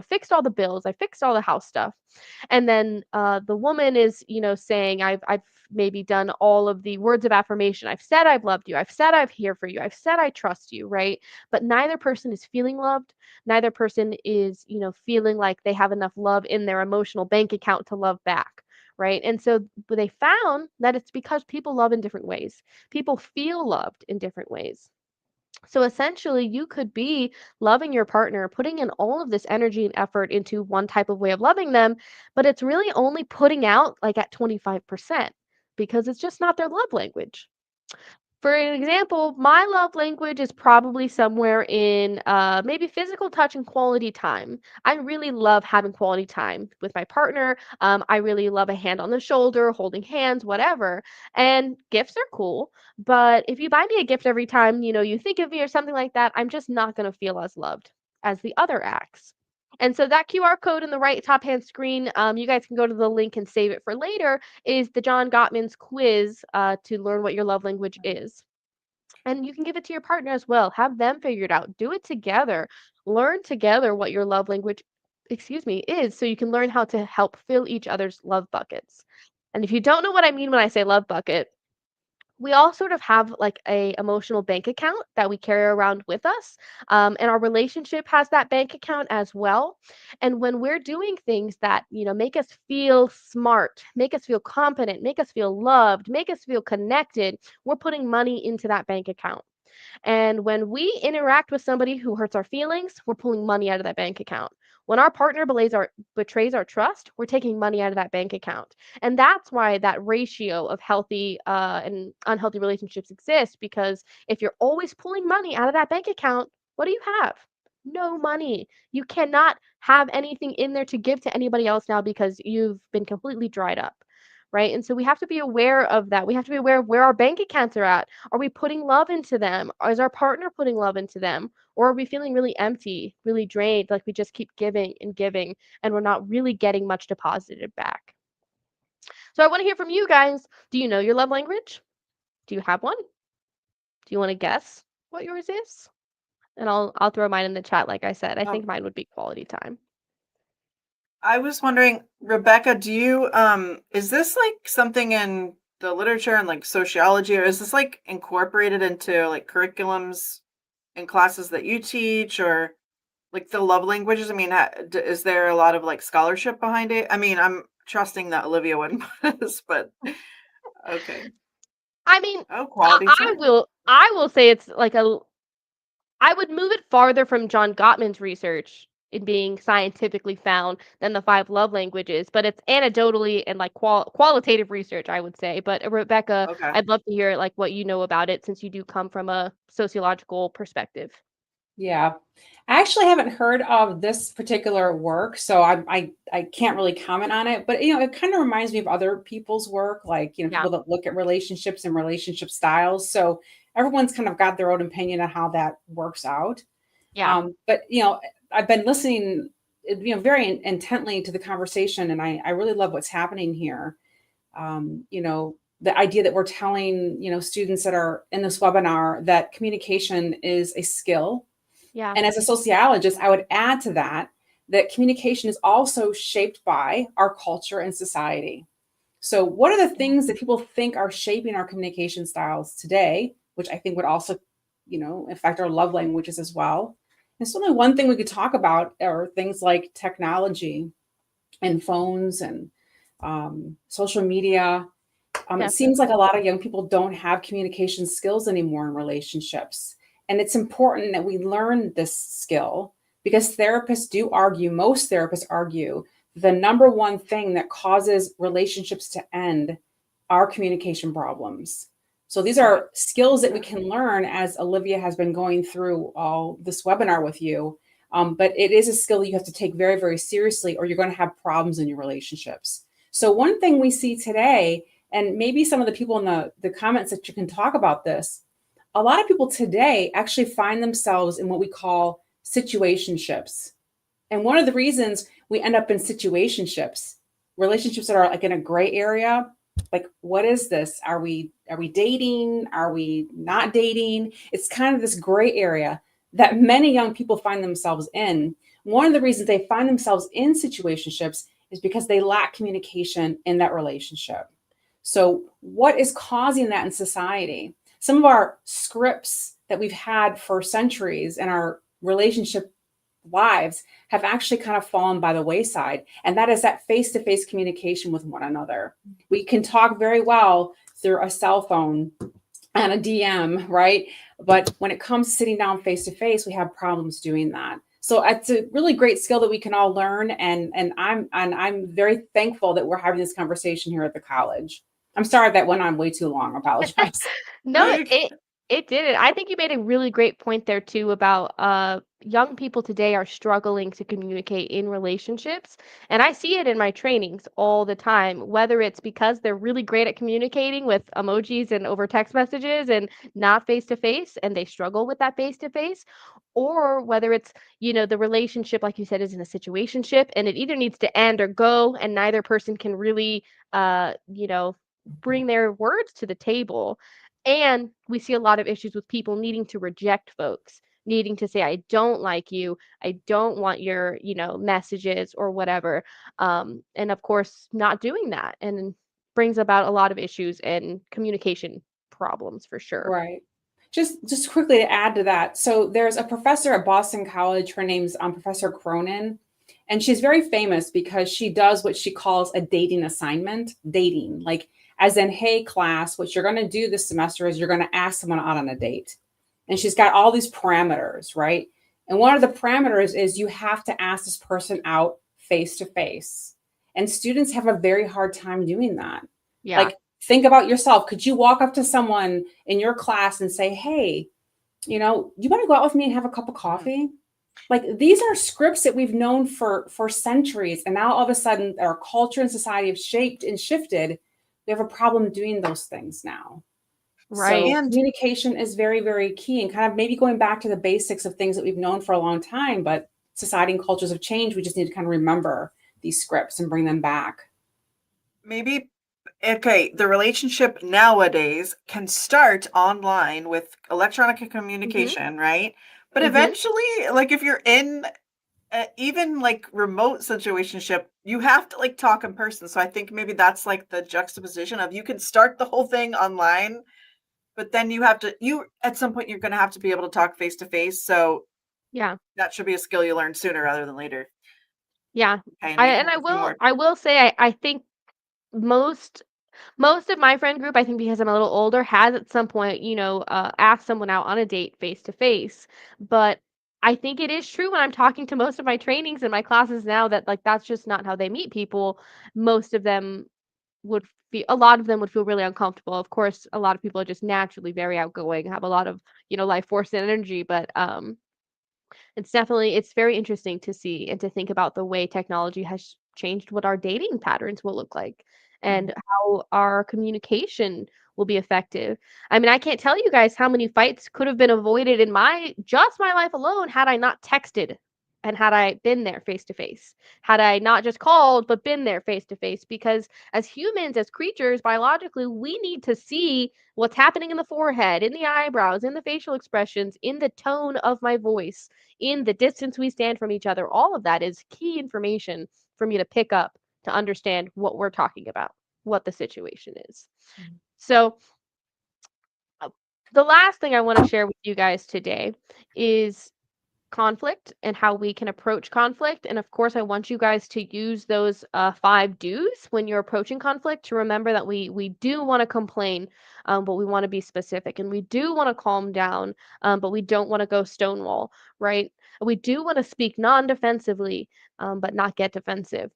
fixed all the bills, I fixed all the house stuff. And then the woman is, saying, I've maybe done all of the words of affirmation. I've said I've loved you. I've said I'm here for you. I've said I trust you, right? But neither person is feeling loved. Neither person is, feeling like they have enough love in their emotional bank account to love back. Right. And so they found that it's because people love in different ways. People feel loved in different ways. So essentially, you could be loving your partner, putting in all of this energy and effort into one type of way of loving them, but it's really only putting out like at 25% because it's just not their love language. For an example, my love language is probably somewhere in maybe physical touch and quality time. I really love having quality time with my partner. I really love a hand on the shoulder, holding hands, whatever. And gifts are cool, but if you buy me a gift every time, you think of me or something like that, I'm just not going to feel as loved as the other acts. And so that QR code in the right top hand screen, you guys can go to the link and save it for later, is the John Gottman's quiz, to learn what your love language is. And you can give it to your partner as well. Have them figure it out. Do it together. Learn together what your love language, is, so you can learn how to help fill each other's love buckets. And if you don't know what I mean when I say love bucket, we all sort of have like a emotional bank account that we carry around with us, and our relationship has that bank account as well. And when we're doing things that make us feel smart, make us feel competent, make us feel loved, make us feel connected, we're putting money into that bank account. And when we interact with somebody who hurts our feelings, we're pulling money out of that bank account. When our partner betrays our trust, we're taking money out of that bank account. And that's why that ratio of healthy and unhealthy relationships exists, because if you're always pulling money out of that bank account, what do you have? No money. You cannot have anything in there to give to anybody else now because you've been completely dried up. Right. And so we have to be aware of that. We have to be aware of where our bank accounts are at. Are we putting love into them? Is our partner putting love into them? Or are we feeling really empty, really drained, like we just keep giving and giving and we're not really getting much deposited back? So I want to hear from you guys. Do you know your love language? Do you have one? Do you want to guess what yours is? And I'll throw mine in the chat. Like I said, I think Um, mine would be quality time. I was wondering, Rebecca, do you is this like something in the literature and like sociology, or is this like incorporated into like curriculums in classes that you teach, or like the love languages? I mean, is there a lot of like scholarship behind it? I mean, I'm trusting that Olivia wouldn't put this, but okay. I mean, Oh, quality time. I will say it's like a I would move it farther from John Gottman's research in being scientifically found than the five love languages, but it's anecdotally and like qualitative research, I would say. But Rebecca, Okay. I'd love to hear like what you know about it since you do come from a sociological perspective. Yeah. I actually haven't heard of this particular work, so I can't really comment on it. But it kind of reminds me of other people's work, like Yeah, people that look at relationships and relationship styles. So everyone's kind of got their own opinion on how that works out. yeah, But I've been listening, very intently to the conversation, and I really love what's happening here. The idea that we're telling students that are in this webinar that communication is a skill, yeah, and as a sociologist, I would add to that that communication is also shaped by our culture and society. So, what are the Yeah. things that people think are shaping our communication styles today, which I think would also, affect our love languages as well? And certainly one thing we could talk about are things like technology and phones and social media. It seems like definitely. a lot of young people don't have communication skills anymore in relationships. And it's important that we learn this skill because most therapists argue, the number one thing that causes relationships to end are communication problems. So these Right. are skills that we can learn as Olivia has been going through all this webinar with you. But it is a skill that you have to take very, very seriously, or you're going to have problems in your relationships. So one thing we see today, and maybe some of the people in the comments that you can talk about this, a lot of people today actually find themselves in what we call situationships. And one of the reasons we end up in situationships, relationships that are like in a gray area, like what is this? Are we dating? Are we not dating? It's kind of this gray area that many young people find themselves in. One of the reasons they find themselves in situationships is because they lack communication in that relationship. So, what is causing that in society? Some of our scripts that we've had for centuries in our relationship lives have actually kind of fallen by the wayside. And that is that face to face communication with one another. We can talk very well through a cell phone and a DM, right? But when it comes to sitting down face to face, we have problems doing that. So it's a really great skill that we can all learn, and I'm very thankful that we're having this conversation here at the college. I'm sorry that went on way too long. I apologize. No, No, you it didn't. I think you made a really great point there too about young people today are struggling to communicate in relationships. And I see it in my trainings all the time, whether it's because they're really great at communicating with emojis and over text messages and not face to face and they struggle with that face to face, or whether it's, the relationship like you said is in a situationship and it either needs to end or go and neither person can really bring their words to the table. And we see a lot of issues with people needing to reject folks, needing to say, I don't like you. I don't want your, messages or whatever. And of course, not doing that and brings about a lot of issues and communication problems for sure. Right. Just quickly to add to that. So there's a professor at Boston College. Her name's Professor Cronin, and she's very famous because she does what she calls a dating assignment. Dating, like as in, hey class, what you're going to do this semester is you're going to ask someone out on a date, and she's got all these parameters, right? And one of the parameters is you have to ask this person out face to face. And students have a very hard time doing that. Yeah. Like, think about yourself. Could you walk up to someone in your class and say, hey, you want to go out with me and have a cup of coffee? Like, these are scripts that we've known for centuries. And now all of a sudden our culture and society have shaped and shifted. We have a problem doing those things now. So Right. And communication is very, very key, and kind of maybe going back to the basics of things that we've known for a long time, but society and cultures have changed. We just need to kind of remember these scripts and bring them back. maybe, okay, the relationship nowadays can start online with electronic communication, right? But Mhm. eventually, like if you're in even like remote situationship, you have to like talk in person. So I think maybe that's like the juxtaposition of you can start the whole thing online, but then you at some point you're going to have to be able to talk face to face. So Yeah. that should be a skill you learn sooner rather than later. Yeah. Okay, and you have I a few more. will say I think most most of my friend group, I think because I'm a little older, has at some point, asked someone out on a date face to face. But I think it is true when I'm talking to most of my trainings and my classes now that like that's just not how they meet people. Most of them would a lot of them would feel really uncomfortable. Of course, a lot of people are just naturally very outgoing, have a lot of, life force and energy, but it's very interesting to see and to think about the way technology has changed what our dating patterns will look like Mhm. and how our communication will be effective. I mean, I can't tell you guys how many fights could have been avoided in my life alone had I not texted and had I been there face to face. Had I not just called but been there face to face, because as humans, as creatures, biologically, we need to see what's happening in the forehead, in the eyebrows, in the facial expressions, in the tone of my voice, in the distance we stand from each other. All of that is key information for me to pick up to understand what we're talking about, what the situation is. Mhm. So, uh, the last thing I want to share with you guys today is conflict and how we can approach conflict. And of course, I want you guys to use those 5 do's when you're approaching conflict, to remember that we do want to complain, but we want to be specific, and we do want to calm down, but we don't want to go stonewall, right? We do want to speak non-defensively, but not get defensive.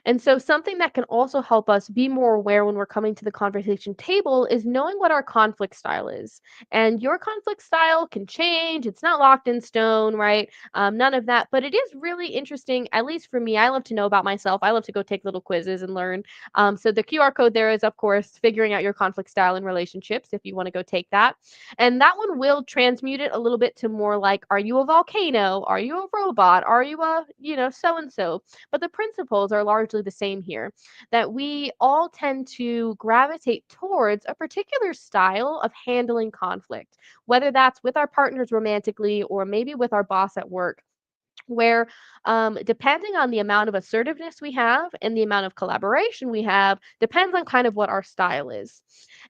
And so, something that can also help us be more aware when we're coming to the conversation table is knowing what our conflict style is. And your conflict style can change, it's not locked in stone, right? None of that. But it is really interesting, at least for me. I love to know about myself. I love to go take little quizzes and learn. So, the QR code there is, of course, figuring out your conflict style in relationships if you want to go take that. And that one will transmute it a little bit to more like, are you a volcano? Are you a robot? Are you a, so and so? But the principles are largely the same here, that we all tend to gravitate towards a particular style of handling conflict, whether that's with our partners romantically or maybe with our boss at work, where depending on the amount of assertiveness we have and the amount of collaboration we have depends on kind of what our style is.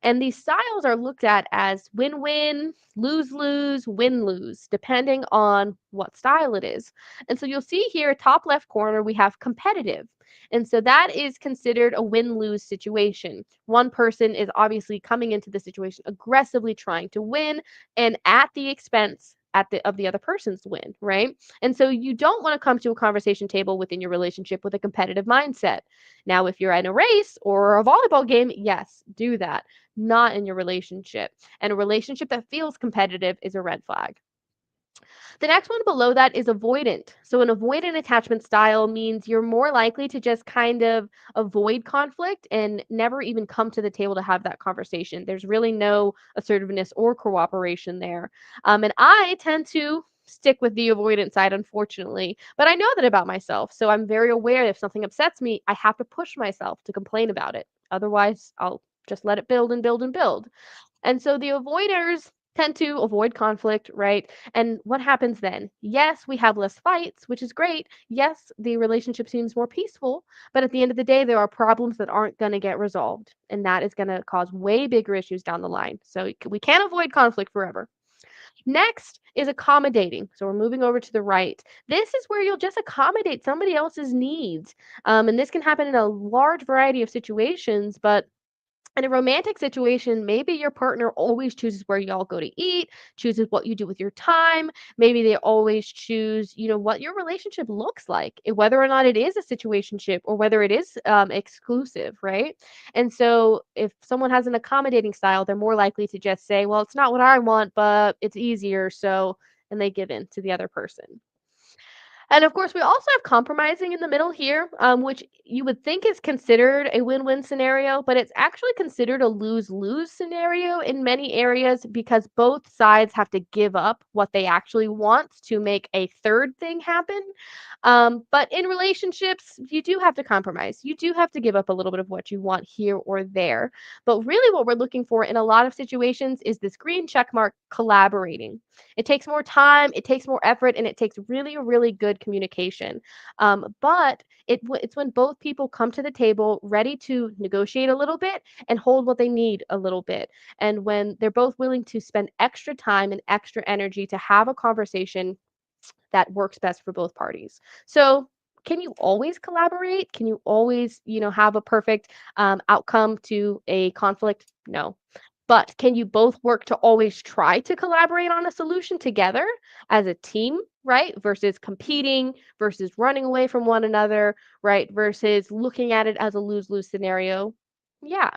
And these styles are looked at as win-win, lose-lose, win-lose, depending on what style it is. And so you'll see here, top left corner, we have competitive. And so that is considered a win-lose situation. One person is obviously coming into the situation aggressively trying to win and at the expense of the other person's win, right? And so you don't want to come to a conversation table within your relationship with a competitive mindset. Now, if you're in a race or a volleyball game, yes, do that. Not in your relationship. And a relationship that feels competitive is a red flag. The next one below that is avoidant. So, an avoidant attachment style means you're more likely to just kind of avoid conflict and never even come to the table to have that conversation. There's really no assertiveness or cooperation there. And I tend to stick with the avoidant side, unfortunately. But I know that about myself. So, I'm very aware if something upsets me, I have to push myself to complain about it. Otherwise, I'll just let it build and build and build. And so the avoiders tend to avoid conflict, right? And what happens then? Yes, we have less fights, which is great. Yes, the relationship seems more peaceful, but at the end of the day, there are problems that aren't going to get resolved. And that is going to cause way bigger issues down the line. So we can't avoid conflict forever. Next is accommodating. So we're moving over to the right. This is where you'll just accommodate somebody else's needs. And this can happen in a large variety of situations, but In a romantic situation, maybe your partner always chooses where y'all go to eat, chooses what you do with your time. Maybe they always choose, what your relationship looks like, whether or not it is a situationship or whether it is exclusive, right? And so if someone has an accommodating style, they're more likely to just say, well, it's not what I want, but it's easier. So, and they give in to the other person. And of course, we also have compromising in the middle here, which you would think is considered a win win scenario, but it's actually considered a lose lose scenario in many areas because both sides have to give up what they actually want to make a third thing happen. But in relationships, you do have to compromise. You do have to give up a little bit of what you want here or there. But really, what we're looking for in a lot of situations is this green check mark collaborating. It takes more time, it takes more effort, and it takes really, really good communication. But it's when both people come to the table ready to negotiate a little bit and hold what they need a little bit. And when they're both willing to spend extra time and extra energy to have a conversation that works best for both parties. So, can you always collaborate? Can you always, have a perfect outcome to a conflict? No. But can you both work to always try to collaborate on a solution together as a team, right? Versus competing, versus running away from one another, right? Versus looking at it as a lose lose scenario. Yeah.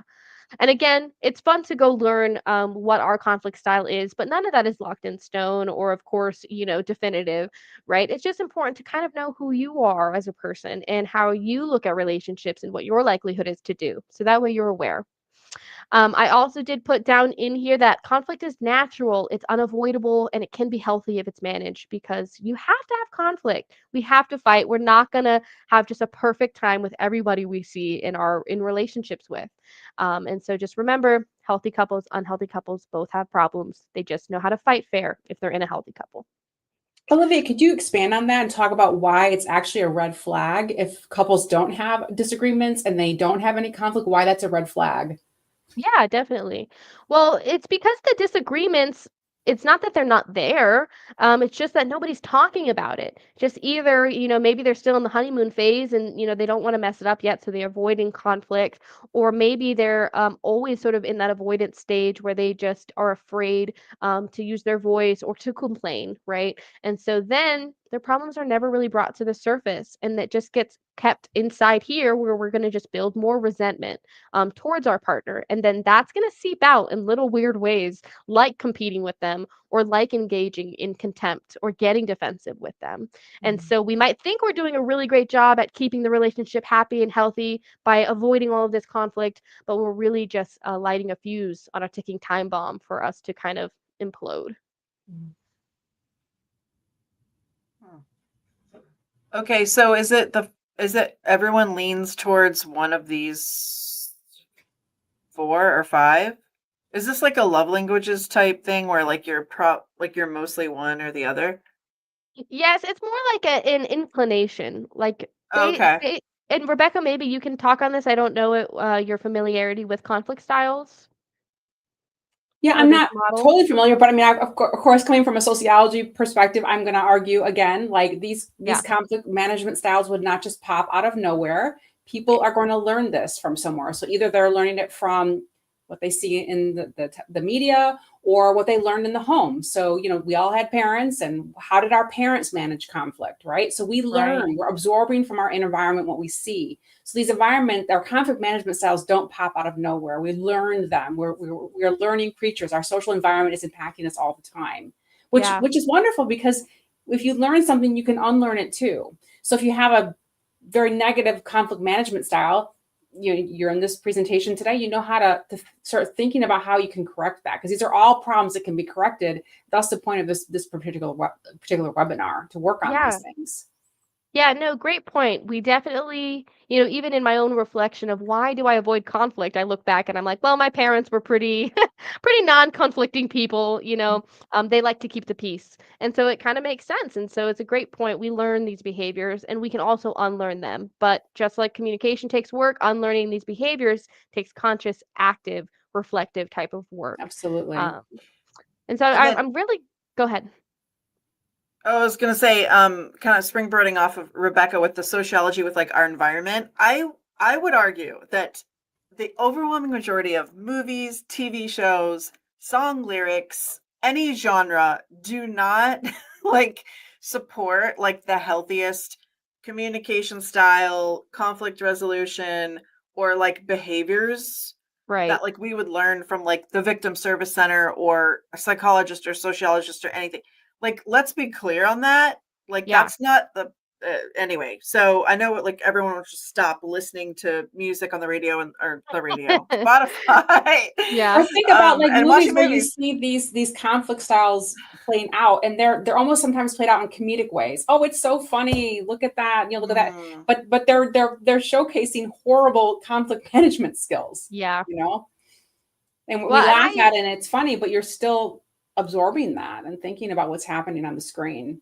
And again, it's fun to go learn what our conflict style is, but none of that is locked in stone or, of course, definitive, right? It's just important to kind of know who you are as a person and how you look at relationships and what your likelihood is to do. So that way you're aware. I also did put down in here that conflict is natural, it's unavoidable, and it can be healthy if it's managed because you have to have conflict. We have to fight. We're not gonna have just a perfect time with everybody we see in relationships with. And so just remember, healthy couples, unhealthy couples both have problems. They just know how to fight fair if they're in a healthy couple. Olivia, could you expand on that and talk about why it's actually a red flag if couples don't have disagreements and they don't have any conflict, why that's a red flag? Yeah, definitely. Well, it's because the disagreements, it's not that they're not there. It's just that nobody's talking about it. Just either, maybe they're still in the honeymoon phase and, they don't want to mess it up yet, so they're avoiding conflict, or maybe they're always sort of in that avoidance stage where they just are afraid to use their voice or to complain, right? And so then their problems are never really brought to the surface, and that just gets kept inside here where we're going to just build more resentment towards our partner. And then that's going to seep out in little weird ways, like competing with them or like engaging in contempt or getting defensive with them. And Mhm. so we might think we're doing a really great job at keeping the relationship happy and healthy by avoiding all of this conflict, but we're really just lighting a fuse on a ticking time bomb for us to kind of implode. Okay, so is it everyone leans towards one of these four or five? Is this like a love languages type thing where like you're mostly one or the other? Yes, it's more like an inclination. Like Okay. and Rebecca, maybe you can talk on this. I don't know your familiarity with conflict styles Yeah, or I'm this not model. totally familiar, but I mean, of course, coming from a sociology perspective, I'm going to argue again, like these Yeah, conflict management styles would not just pop out of nowhere. People are going to learn this from somewhere. So either they're learning it from what they see in the media or what they learned in the home. So, we all had parents, and how did our parents manage conflict, right? So we right. learn, we're absorbing from our environment what we see. So these our conflict management styles don't pop out of nowhere. We learn them. We're learning creatures. Our social environment is impacting us all the time, which Yeah. which is wonderful because if you learn something, you can unlearn it too. So if you have a very negative conflict management style, you're in this presentation today, you know how to start thinking about how you can correct that, because these are all problems that can be corrected. That's the point of this particular webinar, to work on these Yeah. things. Yeah, no, great point. We definitely, even in my own reflection of why do I avoid conflict, I look back and I'm like, well, my parents were pretty, pretty non-conflicting people, they like to keep the peace. And so it kind of makes sense. And so it's a great point. We learn these behaviors and we can also unlearn them. But just like communication takes work, unlearning these behaviors takes conscious, active, reflective type of work. Absolutely. Um, and so And then I'm really, go ahead. I was gonna say, kind of springboarding off of Rebecca with the sociology with like our environment. I would argue that the overwhelming majority of movies, TV shows, song lyrics, any genre do not like support like the healthiest communication style, conflict resolution, or like behaviors Right. that like we would learn from like the victim service center or a psychologist or sociologist or anything. Like, let's be clear on that. Like, Yeah. that's not the anyway. So I know like everyone will just stop listening to music on the radio and or the radio, Spotify, Yeah. Or think about like and movies watching where you movies. see these conflict styles playing out, and they're almost sometimes played out in comedic ways. Oh, it's so funny! Look at that! Look at that! Mm. But they're showcasing horrible conflict management skills. Yeah. You know, and we Well, and laugh I at it, and it's funny, but you're still absorbing that and thinking about what's happening on the screen.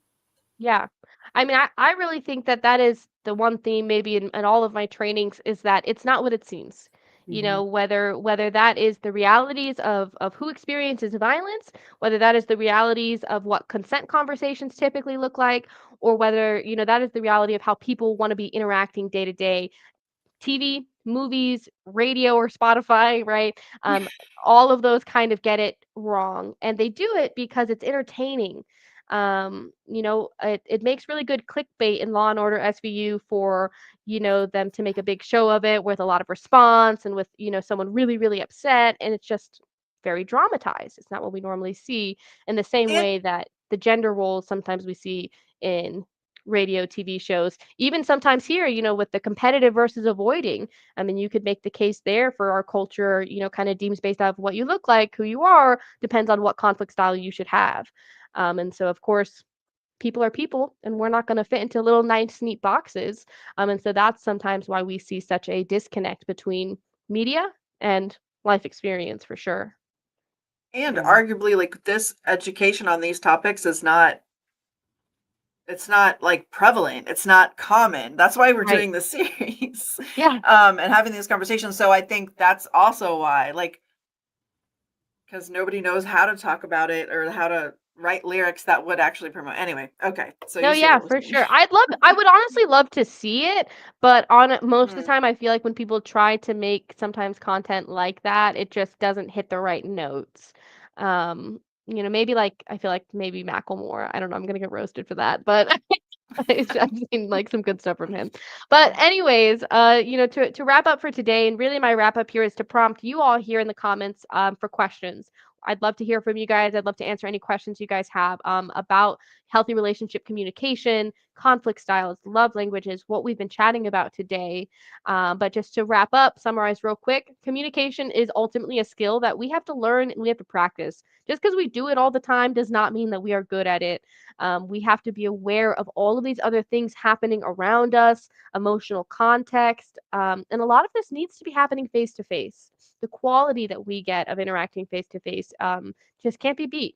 Yeah. I mean, I really think that that is the one theme maybe in all of my trainings is that it's not what it seems. You Mhm. know, whether that is the realities of who experiences violence, whether that is the realities of what consent conversations typically look like, or whether, that is the reality of how people want to be interacting day to day TV, movies, radio, or Spotify, right? All of those kind of get it wrong, and they do it because it's entertaining. It makes really good clickbait in Law and Order SVU for them to make a big show of it with a lot of response and with someone really really upset, and it's just very dramatized. It's not what we normally see in the same And way that the gender roles sometimes we see in radio, TV shows, even sometimes here, with the competitive versus avoiding. I mean, you could make the case there for our culture, kind of deems based off what you look like, who you are, depends on what conflict style you should have. And so, of course, people are people, and we're not going to fit into little nice, neat boxes. And so that's sometimes why we see such a disconnect between media and life experience for sure. and Yeah. arguably like this education on these topics is not it's not like prevalent. It's not common. That's why we're Right. doing this series. Yeah. And having these conversations. So I think that's also why, like, because nobody knows how to talk about it or how to write lyrics that would actually promote. Anyway, okay. So No, you see yeah, what we're for saying. sure. I would honestly love to see it, but on most of the Mhm. time, I feel like when people try to make sometimes content like that, it just doesn't hit the right notes. Maybe like I feel like maybe Macklemore. I don't know. I'm gonna get roasted for that, but I've seen like some good stuff from him. But anyways, to wrap up for today, and really my wrap up here is to prompt you all here in the comments for questions. I'd love to hear from you guys. I'd love to answer any questions you guys have about healthy relationship communication, conflict styles, love languages, what we've been chatting about today. But just to wrap up, summarize real quick, communication is ultimately a skill that we have to learn and we have to practice. Just because we do it all the time does not mean that we are good at it. We have to be aware of all of these other things happening around us, emotional context, and a lot of this needs to be happening face to face. The quality that we get of interacting face to face just can't be beat.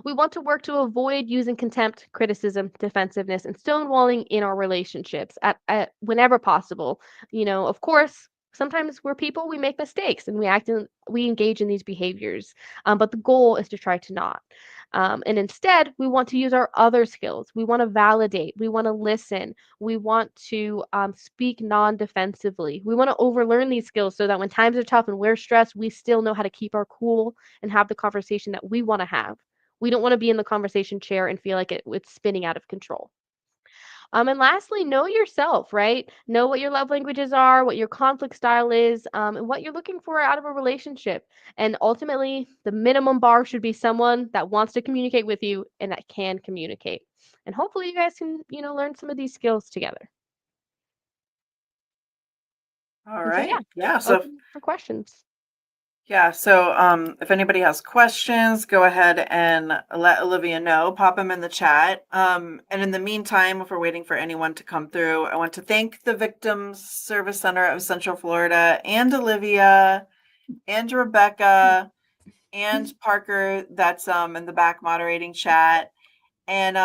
We want to work to avoid using contempt, criticism, defensiveness, and stonewalling in our relationships at whenever possible. Of course, sometimes we're people, we make mistakes, and we engage in these behaviors. But the goal is to try to not. And instead, we want to use our other skills. We want to validate. We want to listen. We want to speak non defensively. We want to overlearn these skills so that when times are tough and we're stressed, we still know how to keep our cool and have the conversation that we want to have. We don't want to be in the conversation chair and feel like it's spinning out of control. And lastly, know yourself, right? Know what your love languages are, what your conflict style is, and what you're looking for out of a relationship. And ultimately, the minimum bar should be someone that wants to communicate with you and that can communicate. And hopefully, you guys can, learn some of these skills together. All And so, yeah, right. Yeah. So open for questions. if anybody has questions, go ahead and let Olivia know. Pop them in the chat. And in the meantime, if we're waiting for anyone to come through, I want to thank the Victims Service Center of Central Florida and Olivia and Rebecca and Parker that's in the back moderating chat. And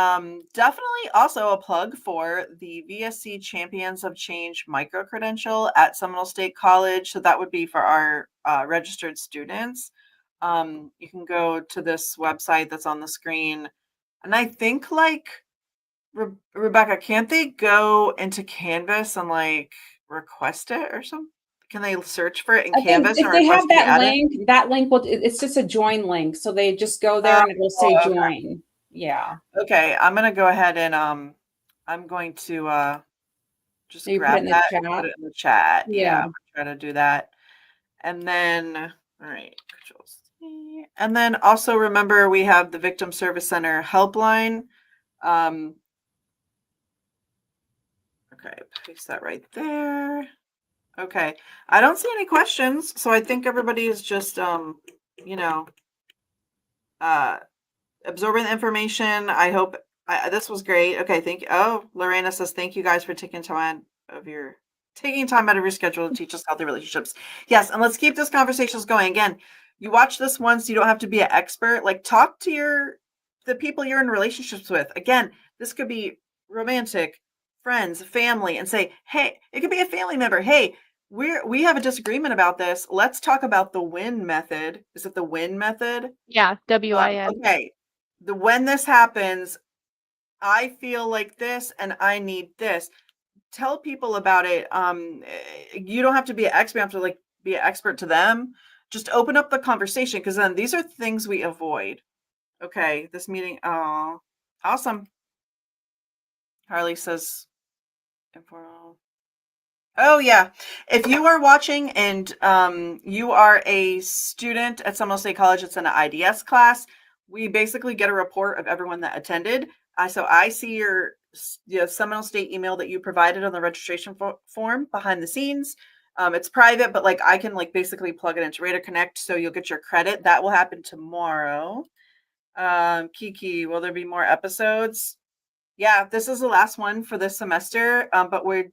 definitely also a plug for the VSC Champions of Change micro credential at Seminole State College. So that would be for our registered students. You can go to this website that's on the screen. And I think like Rebecca, can't they go into Canvas and like request it or something? Can they search for it in I think Canvas if and they request have to be added? that link will, it's just a join link. So they just go there and it will say okay. join. Yeah. Okay, I'm gonna go ahead and I'm going to just Maybe put it grab in the that and put chat. it in the chat. Yeah, Yeah. I'm gonna try to do that. And then, all right, Control C. And then also remember we have the Victim Service Center helpline. Okay, paste that right there. Okay, I don't see any questions, so I think everybody is just you know, uh absorbing the information. I hope this was great. Okay, thank you. Oh, Lorena says thank you guys for taking time out of your schedule to teach us healthy relationships. Yes, and let's keep this conversations going. Again, you watch this once, you don't have to be an expert. Like talk to the people you're in relationships with. Again, this could be romantic, friends, family, and say, hey, it could be a family member. Hey, we have a disagreement about this. Let's talk about the win method. Is it the win method? Yeah, WIN. Okay. When this happens, I feel like this and I need this. Tell people about it. You don't have to be an expert, you have to like be an expert to them. Just open up the conversation because then these are things we avoid. Okay, this meeting. Oh, awesome. Harley says informal. Oh yeah. If you are watching and you are a student at Seminole State College, it's an IDS class. We basically get a report of everyone that attended. So I see your Seminole State email that you provided on the registration form behind the scenes. It's private, but like I can like basically plug it into Radar Connect, so you'll get your credit. That will happen tomorrow. Kiki, will there be more episodes? Yeah, this is the last one for this semester. But we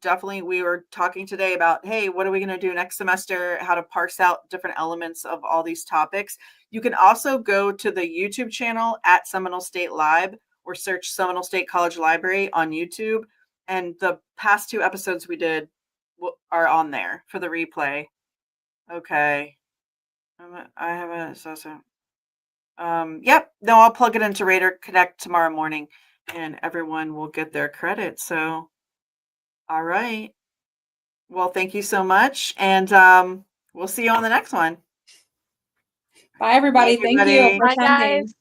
were talking today about, hey, what are we going to do next semester? How to parse out different elements of all these topics. You can also go to the YouTube channel at Seminole State Lib or search Seminole State College Library on YouTube. And the past 2 episodes we did are on there for the replay. Okay. I haven't, yep. No, I'll plug it into Radar Connect tomorrow morning and everyone will get their credit. So, all right. Well, thank you so much. And we'll see you on the next one. Bye, everybody. Bye, Thank you everybody. for Bye, attending. guys.